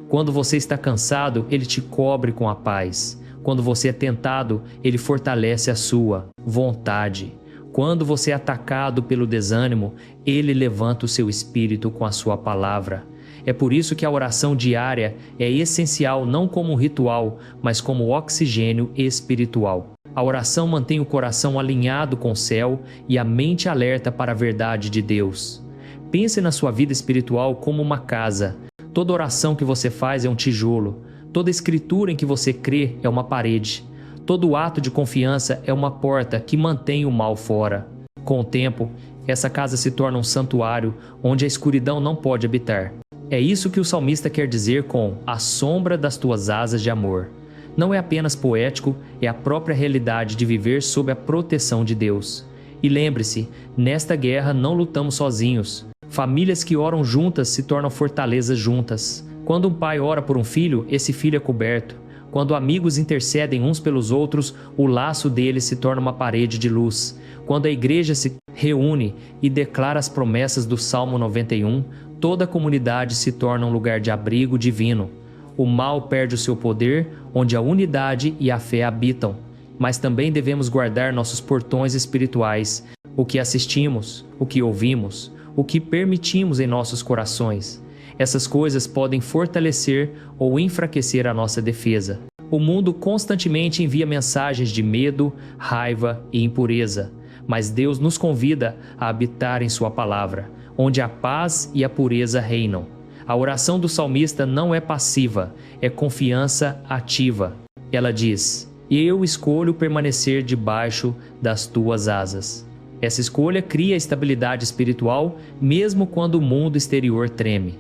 S1: Quando você está cansado, Ele te cobre com a paz. Quando você é tentado, Ele fortalece a sua vontade. Quando você é atacado pelo desânimo, Ele levanta o seu espírito com a sua palavra. É por isso que a oração diária é essencial não como um ritual, mas como oxigênio espiritual. A oração mantém o coração alinhado com o céu e a mente alerta para a verdade de Deus. Pense na sua vida espiritual como uma casa. Toda oração que você faz é um tijolo. Toda escritura em que você crê é uma parede. Todo ato de confiança é uma porta que mantém o mal fora. Com o tempo, essa casa se torna um santuário onde a escuridão não pode habitar. É isso que o salmista quer dizer com a sombra das tuas asas de amor. Não é apenas poético, é a própria realidade de viver sob a proteção de Deus. E lembre-se, nesta guerra não lutamos sozinhos. Famílias que oram juntas se tornam fortalezas juntas. Quando um pai ora por um filho, esse filho é coberto. Quando amigos intercedem uns pelos outros, o laço deles se torna uma parede de luz. Quando a igreja se reúne e declara as promessas do Salmo 91, toda a comunidade se torna um lugar de abrigo divino. O mal perde o seu poder, onde a unidade e a fé habitam. Mas também devemos guardar nossos portões espirituais, o que assistimos, o que ouvimos, o que permitimos em nossos corações. Essas coisas podem fortalecer ou enfraquecer a nossa defesa. O mundo constantemente envia mensagens de medo, raiva e impureza, mas Deus nos convida a habitar em Sua palavra, onde a paz e a pureza reinam. A oração do salmista não é passiva, é confiança ativa. Ela diz: eu escolho permanecer debaixo das tuas asas. Essa escolha cria estabilidade espiritual mesmo quando o mundo exterior treme.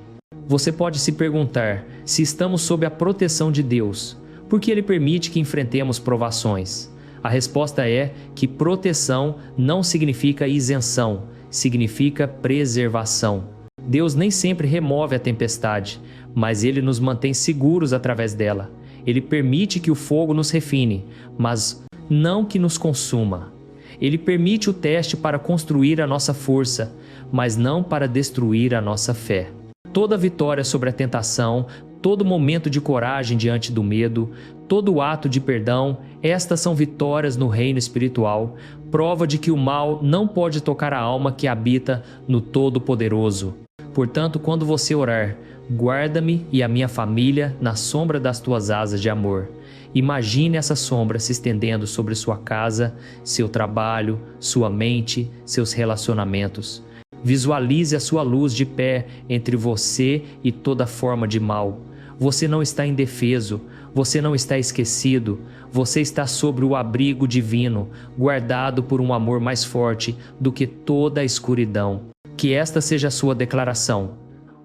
S1: Você pode se perguntar se estamos sob a proteção de Deus, por que Ele permite que enfrentemos provações? A resposta é que proteção não significa isenção, significa preservação. Deus nem sempre remove a tempestade, mas Ele nos mantém seguros através dela. Ele permite que o fogo nos refine, mas não que nos consuma. Ele permite o teste para construir a nossa força, mas não para destruir a nossa fé. Toda vitória sobre a tentação, todo momento de coragem diante do medo, todo ato de perdão, estas são vitórias no reino espiritual, prova de que o mal não pode tocar a alma que habita no Todo-Poderoso. Portanto, quando você orar, Guarda-me e a minha família na sombra das tuas asas de amor. Imagine essa sombra se estendendo sobre sua casa, seu trabalho, sua mente, seus relacionamentos. Visualize a sua luz de pé entre você e toda forma de mal. Você não está indefeso, você não está esquecido, você está sobre o abrigo divino, guardado por um amor mais forte do que toda a escuridão. Que esta seja a sua declaração.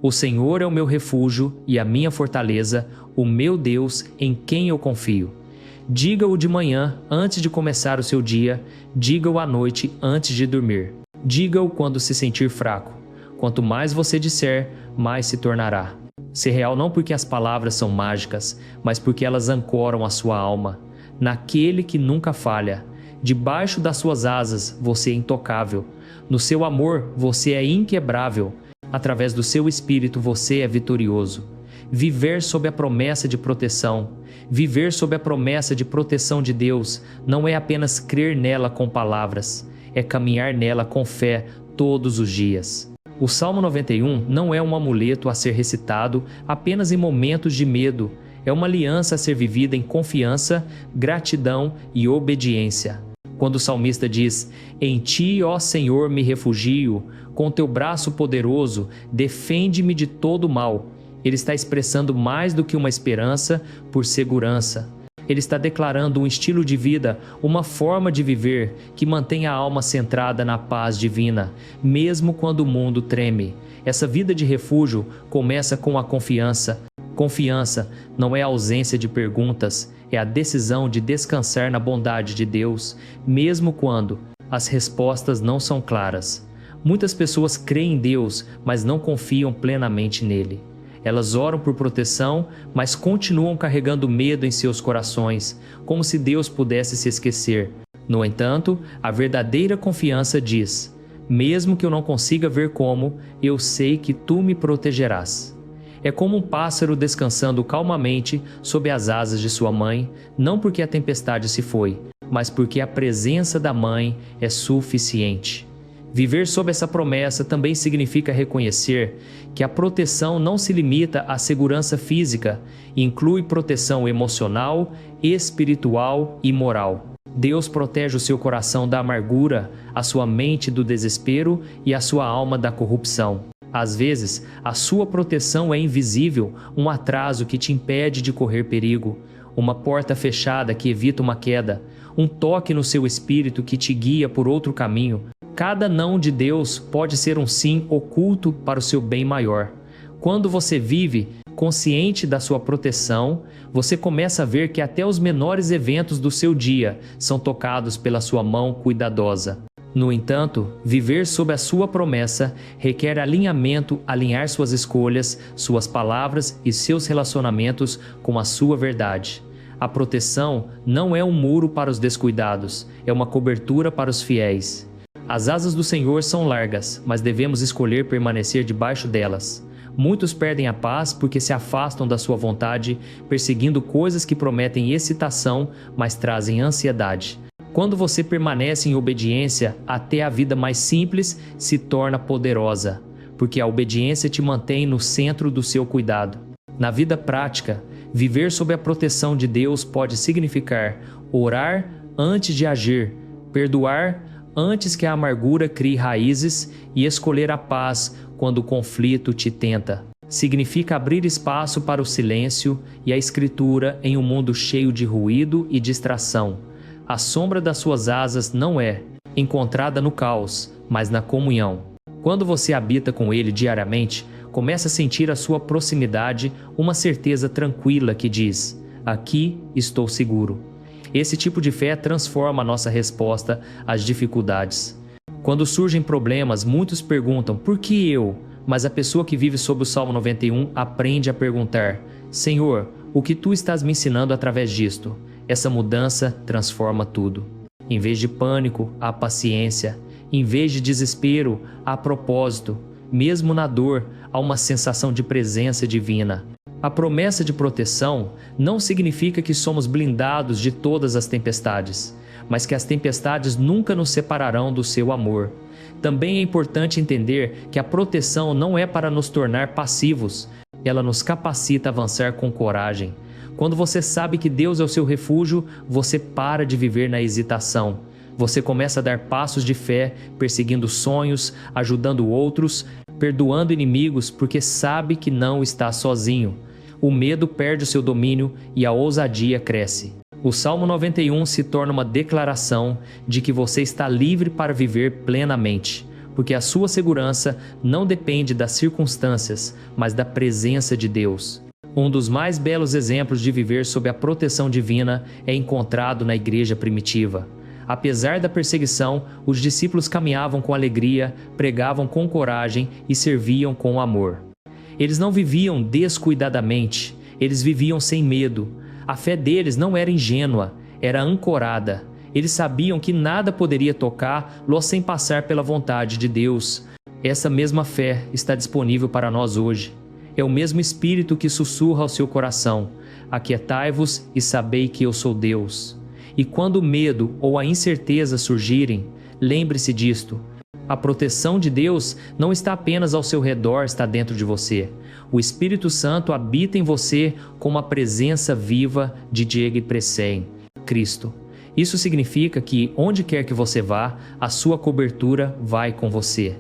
S1: O Senhor é o meu refúgio e a minha fortaleza, o meu Deus em quem eu confio. Diga-o de manhã, antes de começar o seu dia, diga-o à noite, antes de dormir. Diga-o quando se sentir fraco. Quanto mais você disser, mais se tornará. Ser real não porque as palavras são mágicas, mas porque elas ancoram a sua alma. Naquele que nunca falha. Debaixo das suas asas, você é intocável. No seu amor, você é inquebrável. Através do seu espírito, você é vitorioso. Viver sob a promessa de proteção. Viver sob a promessa de proteção de Deus não é apenas crer nela com palavras, é caminhar nela com fé todos os dias. O Salmo 91 não é um amuleto a ser recitado apenas em momentos de medo, é uma aliança a ser vivida em confiança, gratidão e obediência. Quando o salmista diz: "Em ti, ó Senhor, me refugio, com teu braço poderoso, defende-me de todo mal", ele está expressando mais do que uma esperança por segurança. Ele está declarando um estilo de vida, uma forma de viver que mantém a alma centrada na paz divina, mesmo quando o mundo treme. Essa vida de refúgio começa com a confiança. Confiança não é a ausência de perguntas, é a decisão de descansar na bondade de Deus, mesmo quando as respostas não são claras. Muitas pessoas creem em Deus, mas não confiam plenamente nele. Elas oram por proteção, mas continuam carregando medo em seus corações, como se Deus pudesse se esquecer. No entanto, a verdadeira confiança diz: mesmo que eu não consiga ver como, eu sei que tu me protegerás. É como um pássaro descansando calmamente sob as asas de sua mãe, não porque a tempestade se foi, mas porque a presença da mãe é suficiente. Viver sob essa promessa também significa reconhecer que a proteção não se limita à segurança física, inclui proteção emocional, espiritual e moral. Deus protege o seu coração da amargura, a sua mente do desespero e a sua alma da corrupção. Às vezes, a sua proteção é invisível, um atraso que te impede de correr perigo, uma porta fechada que evita uma queda, um toque no seu espírito que te guia por outro caminho. Cada não de Deus pode ser um sim oculto para o seu bem maior. Quando você vive consciente da sua proteção, você começa a ver que até os menores eventos do seu dia são tocados pela sua mão cuidadosa. No entanto, viver sob a sua promessa requer alinhamento, alinhar suas escolhas, suas palavras e seus relacionamentos com a sua verdade. A proteção não é um muro para os descuidados, é uma cobertura para os fiéis. As asas do Senhor são largas, mas devemos escolher permanecer debaixo delas. Muitos perdem a paz porque se afastam da sua vontade, perseguindo coisas que prometem excitação, mas trazem ansiedade. Quando você permanece em obediência, até a vida mais simples se torna poderosa, porque a obediência te mantém no centro do seu cuidado. Na vida prática, viver sob a proteção de Deus pode significar orar antes de agir, perdoar antes que a amargura crie raízes e escolher a paz quando o conflito te tenta. Significa abrir espaço para o silêncio e a escritura em um mundo cheio de ruído e distração. A sombra das suas asas não é encontrada no caos, mas na comunhão. Quando você habita com ele diariamente, começa a sentir a sua proximidade, uma certeza tranquila que diz: aqui estou seguro. Esse tipo de fé transforma a nossa resposta às dificuldades. Quando surgem problemas, muitos perguntam: por que eu? Mas a pessoa que vive sob o Salmo 91 aprende a perguntar: Senhor, o que tu estás me ensinando através disto? Essa mudança transforma tudo. Em vez de pânico, há paciência. Em vez de desespero, há propósito. Mesmo na dor, há uma sensação de presença divina. A promessa de proteção não significa que somos blindados de todas as tempestades, mas que as tempestades nunca nos separarão do seu amor. Também é importante entender que a proteção não é para nos tornar passivos, Ela nos capacita a avançar com coragem. Quando você sabe que Deus é o seu refúgio, você para de viver na hesitação. Você começa a dar passos de fé, perseguindo sonhos, ajudando outros, perdoando inimigos, porque sabe que não está sozinho. O medo perde o seu domínio e a ousadia cresce. O Salmo 91 se torna uma declaração de que você está livre para viver plenamente, porque a sua segurança não depende das circunstâncias, mas da presença de Deus. Um dos mais belos exemplos de viver sob a proteção divina é encontrado na igreja primitiva. Apesar da perseguição, os discípulos caminhavam com alegria, pregavam com coragem e serviam com amor. Eles não viviam descuidadamente, eles viviam sem medo. A fé deles não era ingênua, era ancorada. Eles sabiam que nada poderia tocá-los sem passar pela vontade de Deus. Essa mesma fé está disponível para nós hoje. É o mesmo Espírito que sussurra ao seu coração: aquietai-vos e sabei que eu sou Deus. E quando o medo ou a incerteza surgirem, lembre-se disto. A proteção de Deus não está apenas ao seu redor, está dentro de você. O Espírito Santo habita em você com uma presença viva de Diego Pressem, Cristo. Isso significa que, onde quer que você vá, a sua cobertura vai com você.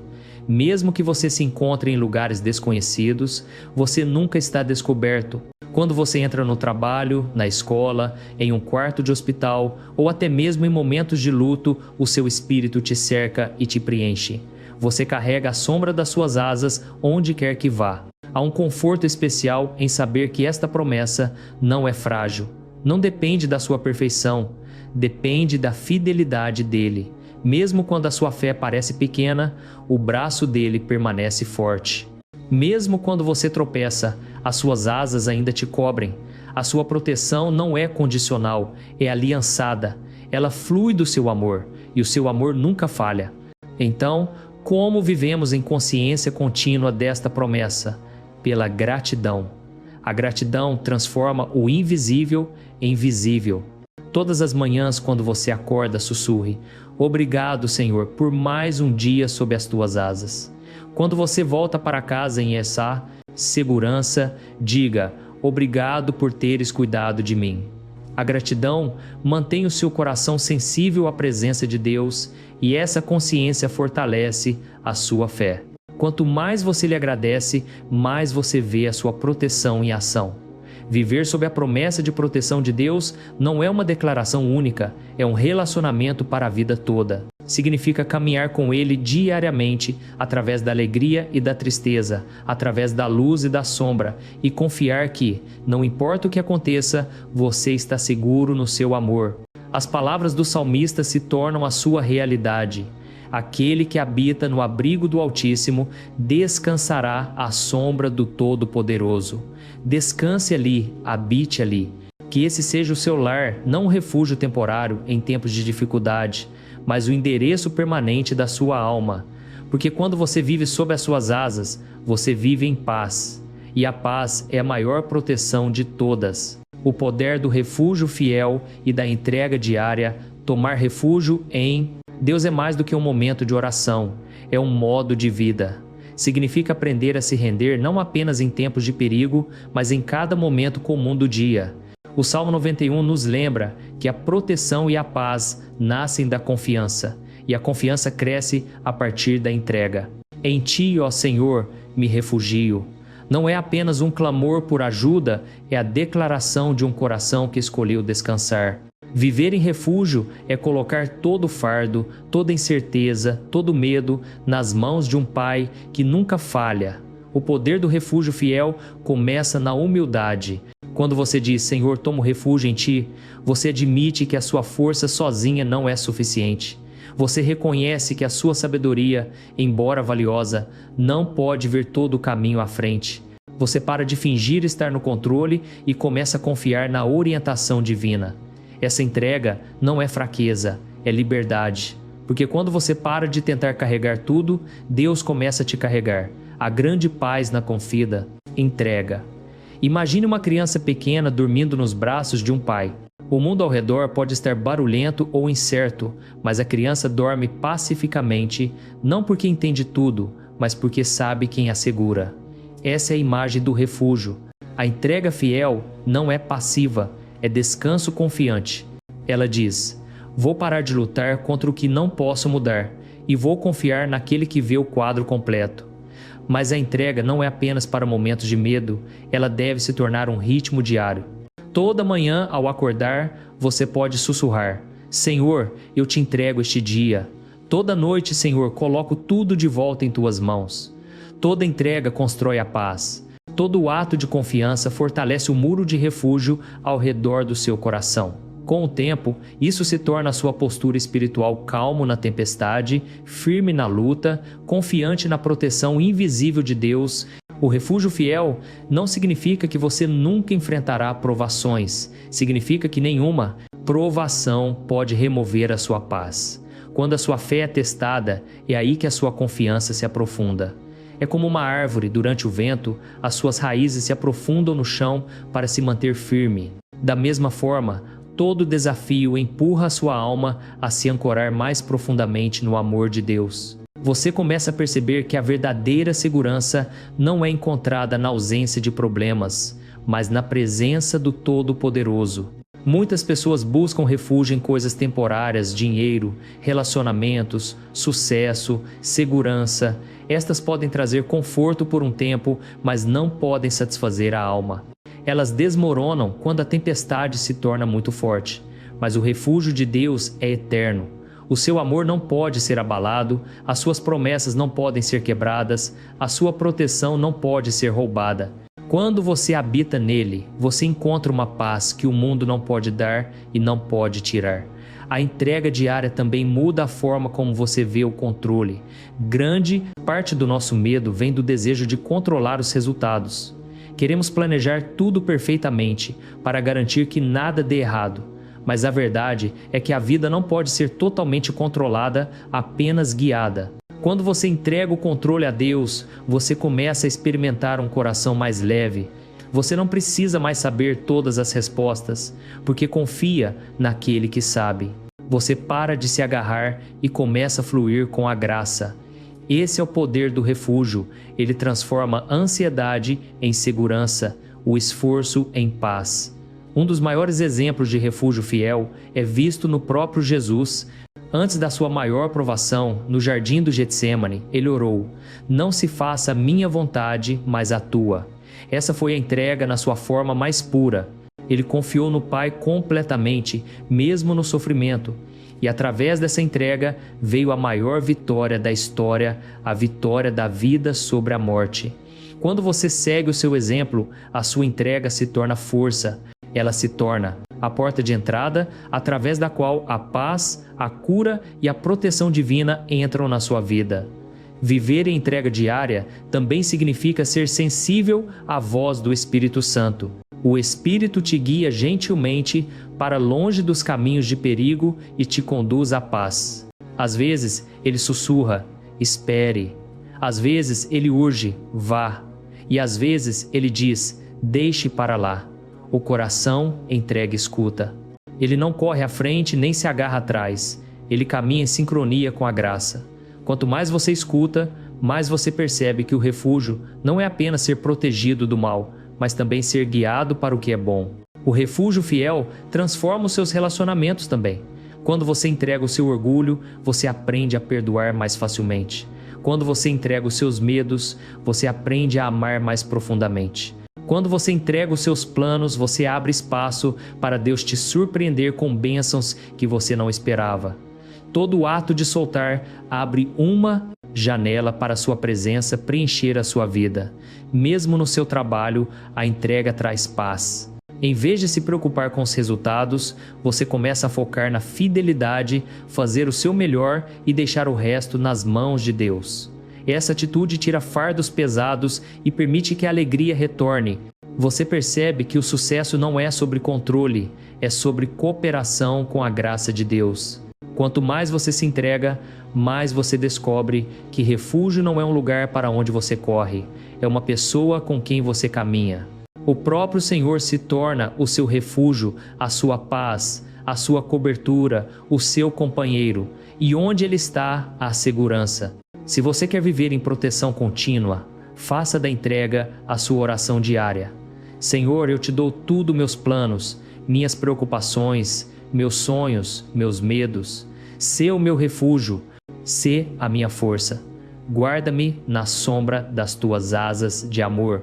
S1: Mesmo que você se encontre em lugares desconhecidos, você nunca está descoberto. Quando você entra no trabalho, na escola, em um quarto de hospital ou até mesmo em momentos de luto, o seu espírito te cerca e te preenche. Você carrega a sombra das suas asas onde quer que vá. Há um conforto especial em saber que esta promessa não é frágil. Não depende da sua perfeição, depende da fidelidade dele. Mesmo quando a sua fé parece pequena, o braço dele permanece forte. Mesmo quando você tropeça, as suas asas ainda te cobrem. A sua proteção não é condicional, é aliançada. Ela flui do seu amor, e o seu amor nunca falha. Então, como vivemos em consciência contínua desta promessa? Pela gratidão. A gratidão transforma o invisível em visível. Todas as manhãs, quando você acorda, sussurre: obrigado, Senhor, por mais um dia sob as tuas asas. Quando você volta para casa em essa segurança, diga: obrigado por teres cuidado de mim. A gratidão mantém o seu coração sensível à presença de Deus e essa consciência fortalece a sua fé. Quanto mais você lhe agradece, mais você vê a sua proteção em ação. Viver sob a promessa de proteção de Deus não é uma declaração única, é um relacionamento para a vida toda. Significa caminhar com Ele diariamente, através da alegria e da tristeza, através da luz e da sombra, e confiar que, não importa o que aconteça, você está seguro no seu amor. As palavras do salmista se tornam a sua realidade. Aquele que habita no abrigo do Altíssimo descansará à sombra do Todo-Poderoso. Descanse ali, habite ali. Que esse seja o seu lar, não um refúgio temporário em tempos de dificuldade, mas o endereço permanente da sua alma. Porque quando você vive sob as suas asas, você vive em paz. E a paz é a maior proteção de todas. O poder do refúgio fiel e da entrega diária, tomar refúgio em Deus é mais do que um momento de oração, é um modo de vida. Significa aprender a se render não apenas em tempos de perigo, mas em cada momento comum do dia. O Salmo 91 nos lembra que a proteção e a paz nascem da confiança, e a confiança cresce a partir da entrega. Em Ti, ó Senhor, me refugio. Não é apenas um clamor por ajuda, é a declaração de um coração que escolheu descansar. Viver em refúgio é colocar todo o fardo, toda incerteza, todo medo nas mãos de um Pai que nunca falha. O poder do refúgio fiel começa na humildade. Quando você diz: Senhor, tomo refúgio em Ti, você admite que a sua força sozinha não é suficiente. Você reconhece que a sua sabedoria, embora valiosa, não pode ver todo o caminho à frente. Você para de fingir estar no controle e começa a confiar na orientação divina. Essa entrega não é fraqueza, é liberdade. Porque quando você para de tentar carregar tudo, Deus começa a te carregar. A grande paz na confida, entrega. Imagine uma criança pequena dormindo nos braços de um pai. O mundo ao redor pode estar barulhento ou incerto, mas a criança dorme pacificamente, não porque entende tudo, mas porque sabe quem a segura. Essa é a imagem do refúgio. A entrega fiel não é passiva, é descanso confiante. Ela diz: vou parar de lutar contra o que não posso mudar e vou confiar naquele que vê o quadro completo. Mas a entrega não é apenas para momentos de medo, ela deve se tornar um ritmo diário. Toda manhã, ao acordar, você pode sussurrar: Senhor, eu te entrego este dia. Toda noite, Senhor, coloco tudo de volta em tuas mãos. Toda entrega constrói a paz. Todo ato de confiança fortalece o muro de refúgio ao redor do seu coração. Com o tempo, isso se torna a sua postura espiritual calmo na tempestade, firme na luta, confiante na proteção invisível de Deus. O refúgio fiel não significa que você nunca enfrentará provações, significa que nenhuma provação pode remover a sua paz. Quando a sua fé é testada, é aí que a sua confiança se aprofunda. É como uma árvore, durante o vento, as suas raízes se aprofundam no chão para se manter firme. Da mesma forma, todo desafio empurra a sua alma a se ancorar mais profundamente no amor de Deus. Você começa a perceber que a verdadeira segurança não é encontrada na ausência de problemas, mas na presença do Todo-Poderoso. Muitas pessoas buscam refúgio em coisas temporárias, dinheiro, relacionamentos, sucesso, segurança. Estas podem trazer conforto por um tempo, mas não podem satisfazer a alma. Elas desmoronam quando a tempestade se torna muito forte, mas o refúgio de Deus é eterno. O seu amor não pode ser abalado, as suas promessas não podem ser quebradas, a sua proteção não pode ser roubada. Quando você habita nele, você encontra uma paz que o mundo não pode dar e não pode tirar. A entrega diária também muda a forma como você vê o controle. Grande parte do nosso medo vem do desejo de controlar os resultados. Queremos planejar tudo perfeitamente para garantir que nada dê errado, mas a verdade é que a vida não pode ser totalmente controlada, apenas guiada. Quando você entrega o controle a Deus, você começa a experimentar um coração mais leve. Você não precisa mais saber todas as respostas, porque confia naquele que sabe. Você para de se agarrar e começa a fluir com a graça. Esse é o poder do refúgio. Ele transforma a ansiedade em segurança, o esforço em paz. Um dos maiores exemplos de refúgio fiel é visto no próprio Jesus. Antes da sua maior provação, no jardim do Getsêmani, ele orou: não se faça a minha vontade, mas a tua. Essa foi a entrega na sua forma mais pura. Ele confiou no Pai completamente, mesmo no sofrimento. E através dessa entrega veio a maior vitória da história, a vitória da vida sobre a morte. Quando você segue o seu exemplo, a sua entrega se torna força. Ela se torna a porta de entrada através da qual a paz, a cura e a proteção divina entram na sua vida. Viver em entrega diária também significa ser sensível à voz do Espírito Santo. O Espírito te guia gentilmente para longe dos caminhos de perigo e te conduz à paz. Às vezes, ele sussurra: espere. Às vezes, ele urge: vá. E às vezes, ele diz: deixe para lá. O coração entrega e escuta. Ele não corre à frente nem se agarra atrás. Ele caminha em sincronia com a graça. Quanto mais você escuta, mais você percebe que o refúgio não é apenas ser protegido do mal, mas também ser guiado para o que é bom. O refúgio fiel transforma os seus relacionamentos também. Quando você entrega o seu orgulho, você aprende a perdoar mais facilmente. Quando você entrega os seus medos, você aprende a amar mais profundamente. Quando você entrega os seus planos, você abre espaço para Deus te surpreender com bênçãos que você não esperava. Todo ato de soltar abre uma janela para a sua presença preencher a sua vida. Mesmo no seu trabalho, a entrega traz paz. Em vez de se preocupar com os resultados, você começa a focar na fidelidade, fazer o seu melhor e deixar o resto nas mãos de Deus. Essa atitude tira fardos pesados e permite que a alegria retorne. Você percebe que o sucesso não é sobre controle, é sobre cooperação com a graça de Deus. Quanto mais você se entrega, mais você descobre que refúgio não é um lugar para onde você corre, é uma pessoa com quem você caminha. O próprio Senhor se torna o seu refúgio, a sua paz, a sua cobertura, o seu companheiro, e onde Ele está, há segurança. Se você quer viver em proteção contínua, faça da entrega a sua oração diária. Senhor, eu te dou tudo, meus planos, minhas preocupações, meus sonhos, meus medos. Sê o meu refúgio, sê a minha força. Guarda-me na sombra das tuas asas de amor.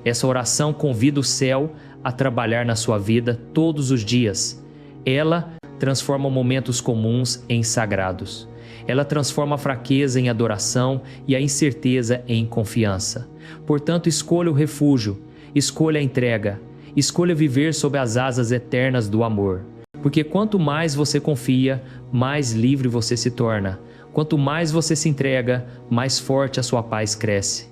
S1: Essa oração convida o céu a trabalhar na sua vida todos os dias. Ela transforma momentos comuns em sagrados. Ela transforma a fraqueza em adoração e a incerteza em confiança. Portanto, escolha o refúgio, escolha a entrega, escolha viver sob as asas eternas do amor. Porque quanto mais você confia, mais livre você se torna. Quanto mais você se entrega, mais forte a sua paz cresce.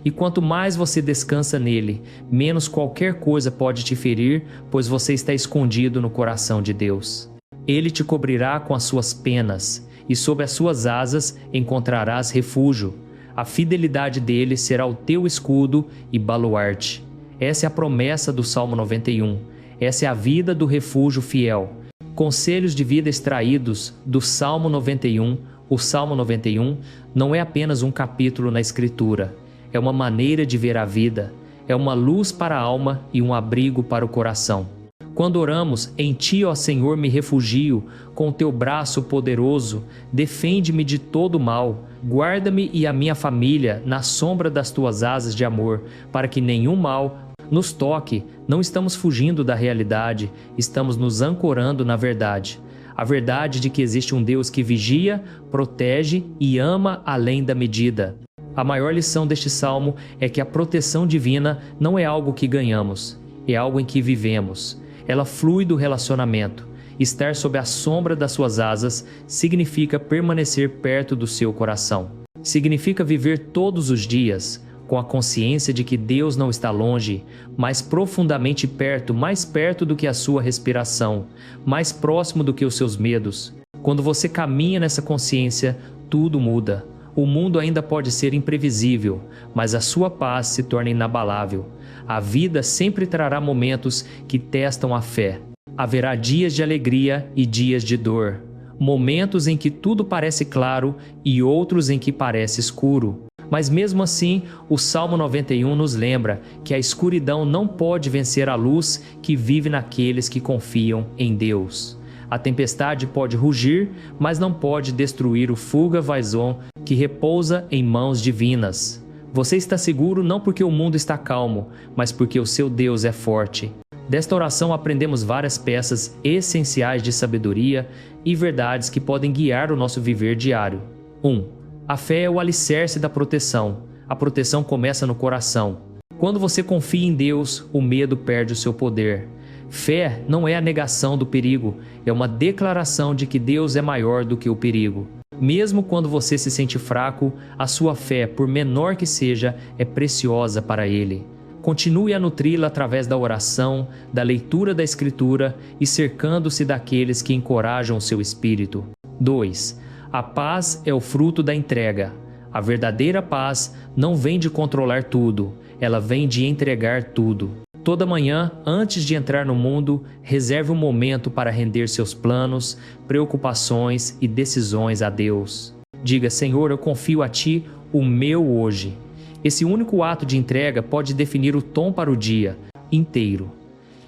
S1: E quanto mais você descansa nele, menos qualquer coisa pode te ferir, pois você está escondido no coração de Deus. Ele te cobrirá com as suas penas, e sob as suas asas encontrarás refúgio. A fidelidade dele será o teu escudo e baluarte. Essa é a promessa do Salmo 91. Essa é a vida do refúgio fiel. Conselhos de vida extraídos do Salmo 91. O Salmo 91 não é apenas um capítulo na Escritura. É uma maneira de ver a vida. É uma luz para a alma e um abrigo para o coração. Quando oramos, em Ti, ó Senhor, me refugio, com o Teu braço poderoso, defende-me de todo mal, guarda-me e a minha família na sombra das Tuas asas de amor, para que nenhum mal nos toque. Não estamos fugindo da realidade, estamos nos ancorando na verdade. A verdade de que existe um Deus que vigia, protege e ama além da medida. A maior lição deste salmo é que a proteção divina não é algo que ganhamos, é algo em que vivemos. Ela flui do relacionamento. Estar sob a sombra das suas asas significa permanecer perto do seu coração. Significa viver todos os dias com a consciência de que Deus não está longe, mas profundamente perto, mais perto do que a sua respiração, mais próximo do que os seus medos. Quando você caminha nessa consciência, tudo muda. O mundo ainda pode ser imprevisível, mas a sua paz se torna inabalável. A vida sempre trará momentos que testam a fé. Haverá dias de alegria e dias de dor. Momentos em que tudo parece claro e outros em que parece escuro. Mas mesmo assim, o Salmo 91 nos lembra que a escuridão não pode vencer a luz que vive naqueles que confiam em Deus. A tempestade pode rugir, mas não pode destruir o Fuga Vaison que repousa em mãos divinas. Você está seguro não porque o mundo está calmo, mas porque o seu Deus é forte. Desta oração aprendemos várias peças essenciais de sabedoria e verdades que podem guiar o nosso viver diário. 1. A fé é o alicerce da proteção. A proteção começa no coração. Quando você confia em Deus, o medo perde o seu poder. Fé não é a negação do perigo, é uma declaração de que Deus é maior do que o perigo. Mesmo quando você se sente fraco, a sua fé, por menor que seja, é preciosa para Ele. Continue a nutri-la através da oração, da leitura da Escritura e cercando-se daqueles que encorajam o seu espírito. 2. A paz é o fruto da entrega. A verdadeira paz não vem de controlar tudo, ela vem de entregar tudo. Toda manhã, antes de entrar no mundo, reserve um momento para render seus planos, preocupações e decisões a Deus. Diga: Senhor, eu confio a Ti o meu hoje. Esse único ato de entrega pode definir o tom para o dia inteiro.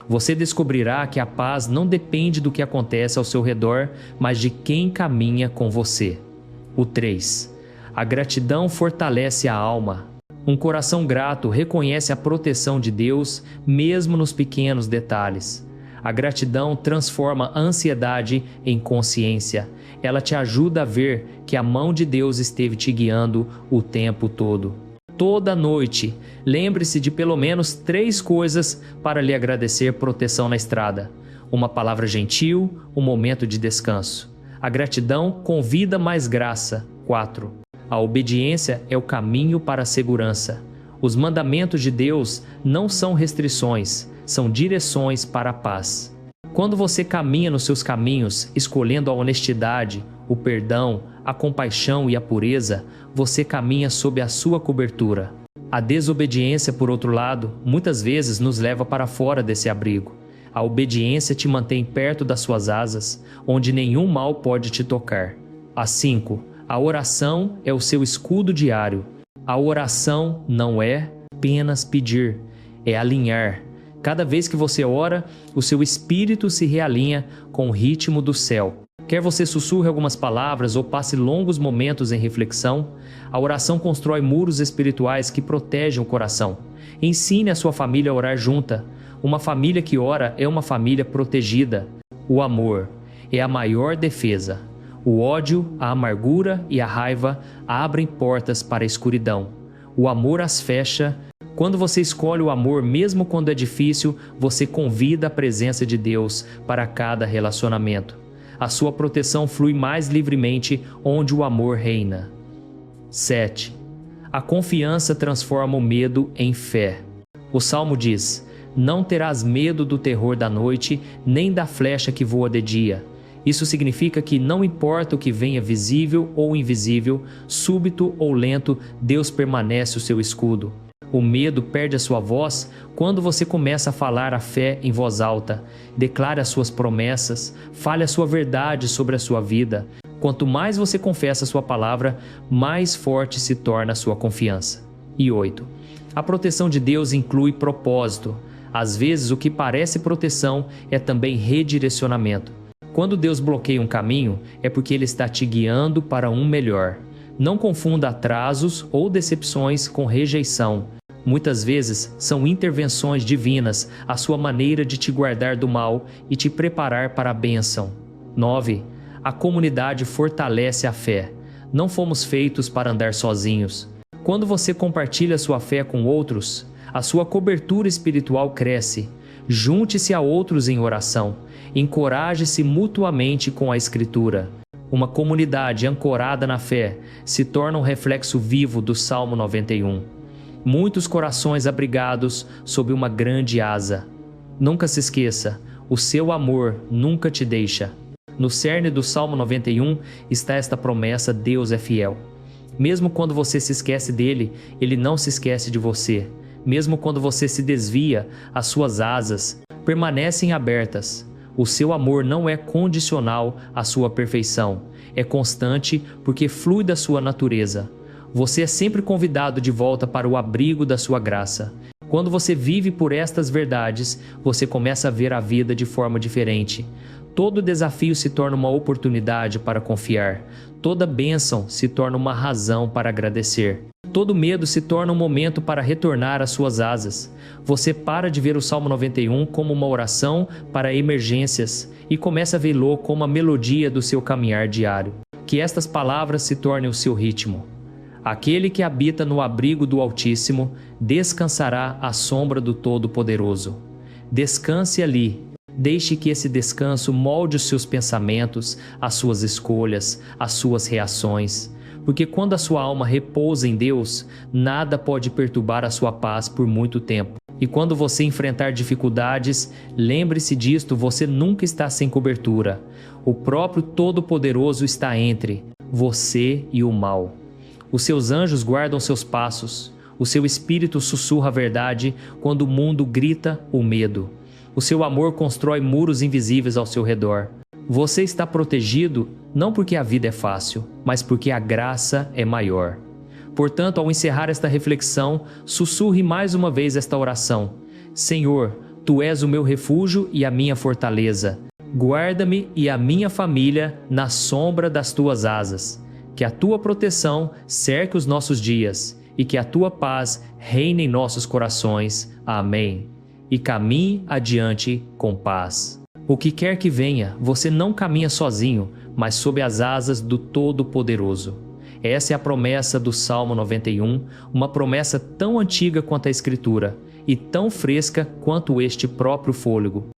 S1: Você descobrirá que a paz não depende do que acontece ao seu redor, mas de quem caminha com você. O 3. A gratidão fortalece a alma. Um coração grato reconhece a proteção de Deus, mesmo nos pequenos detalhes. A gratidão transforma a ansiedade em consciência. Ela te ajuda a ver que a mão de Deus esteve te guiando o tempo todo. Toda noite, lembre-se de pelo menos 3 coisas para lhe agradecer proteção na estrada. Uma palavra gentil, um momento de descanso. A gratidão convida mais graça. 4. A obediência é o caminho para a segurança. Os mandamentos de Deus não são restrições, são direções para a paz. Quando você caminha nos seus caminhos, escolhendo a honestidade, o perdão, a compaixão e a pureza, você caminha sob a sua cobertura. A desobediência, por outro lado, muitas vezes nos leva para fora desse abrigo. A obediência te mantém perto das suas asas, onde nenhum mal pode te tocar. A 5. A oração é o seu escudo diário. A oração não é apenas pedir, é alinhar. Cada vez que você ora, o seu espírito se realinha com o ritmo do céu. Quer você sussurre algumas palavras ou passe longos momentos em reflexão, a oração constrói muros espirituais que protegem o coração. Ensine a sua família a orar junta. Uma família que ora é uma família protegida. O amor é a maior defesa. O ódio, a amargura e a raiva abrem portas para a escuridão. O amor as fecha. Quando você escolhe o amor, mesmo quando é difícil, você convida a presença de Deus para cada relacionamento. A sua proteção flui mais livremente onde o amor reina. 7. A confiança transforma o medo em fé. O Salmo diz: não terás medo do terror da noite, nem da flecha que voa de dia. Isso significa que não importa o que venha visível ou invisível, súbito ou lento, Deus permanece o seu escudo. O medo perde a sua voz quando você começa a falar a fé em voz alta. Declare as suas promessas, fale a sua verdade sobre a sua vida. Quanto mais você confessa a sua palavra, mais forte se torna a sua confiança. E 8. A proteção de Deus inclui propósito. Às vezes, o que parece proteção é também redirecionamento. Quando Deus bloqueia um caminho, é porque Ele está te guiando para um melhor. Não confunda atrasos ou decepções com rejeição. Muitas vezes são intervenções divinas, a sua maneira de te guardar do mal e te preparar para a bênção. 9. A comunidade fortalece a fé. Não fomos feitos para andar sozinhos. Quando você compartilha sua fé com outros, a sua cobertura espiritual cresce. Junte-se a outros em oração. Encoraje-se mutuamente com a Escritura. Uma comunidade ancorada na fé se torna um reflexo vivo do Salmo 91. Muitos corações abrigados sob uma grande asa. Nunca se esqueça, o seu amor nunca te deixa. No cerne do Salmo 91 está esta promessa: Deus é fiel. Mesmo quando você se esquece dele, ele não se esquece de você. Mesmo quando você se desvia, as suas asas permanecem abertas. O seu amor não é condicional à sua perfeição. É constante porque flui da sua natureza. Você é sempre convidado de volta para o abrigo da sua graça. Quando você vive por estas verdades, você começa a ver a vida de forma diferente. Todo desafio se torna uma oportunidade para confiar. Toda bênção se torna uma razão para agradecer. Todo medo se torna um momento para retornar às suas asas. Você para de ver o Salmo 91 como uma oração para emergências e começa a vê-lo como a melodia do seu caminhar diário. Que estas palavras se tornem o seu ritmo. Aquele que habita no abrigo do Altíssimo descansará à sombra do Todo-Poderoso. Descanse ali. Deixe que esse descanso molde os seus pensamentos, as suas escolhas, as suas reações. Porque quando a sua alma repousa em Deus, nada pode perturbar a sua paz por muito tempo. E quando você enfrentar dificuldades, lembre-se disto: você nunca está sem cobertura. O próprio Todo-Poderoso está entre você e o mal. Os seus anjos guardam seus passos. O seu espírito sussurra a verdade quando o mundo grita o medo. O seu amor constrói muros invisíveis ao seu redor. Você está protegido não porque a vida é fácil, mas porque a graça é maior. Portanto, ao encerrar esta reflexão, sussurre mais uma vez esta oração: Senhor, Tu és o meu refúgio e a minha fortaleza. Guarda-me e a minha família na sombra das Tuas asas. Que a Tua proteção cerque os nossos dias e que a Tua paz reine em nossos corações. Amém. E caminhe adiante com paz. O que quer que venha, você não caminha sozinho, mas sob as asas do Todo-Poderoso. Essa é a promessa do Salmo 91, uma promessa tão antiga quanto a Escritura e tão fresca quanto este próprio fôlego.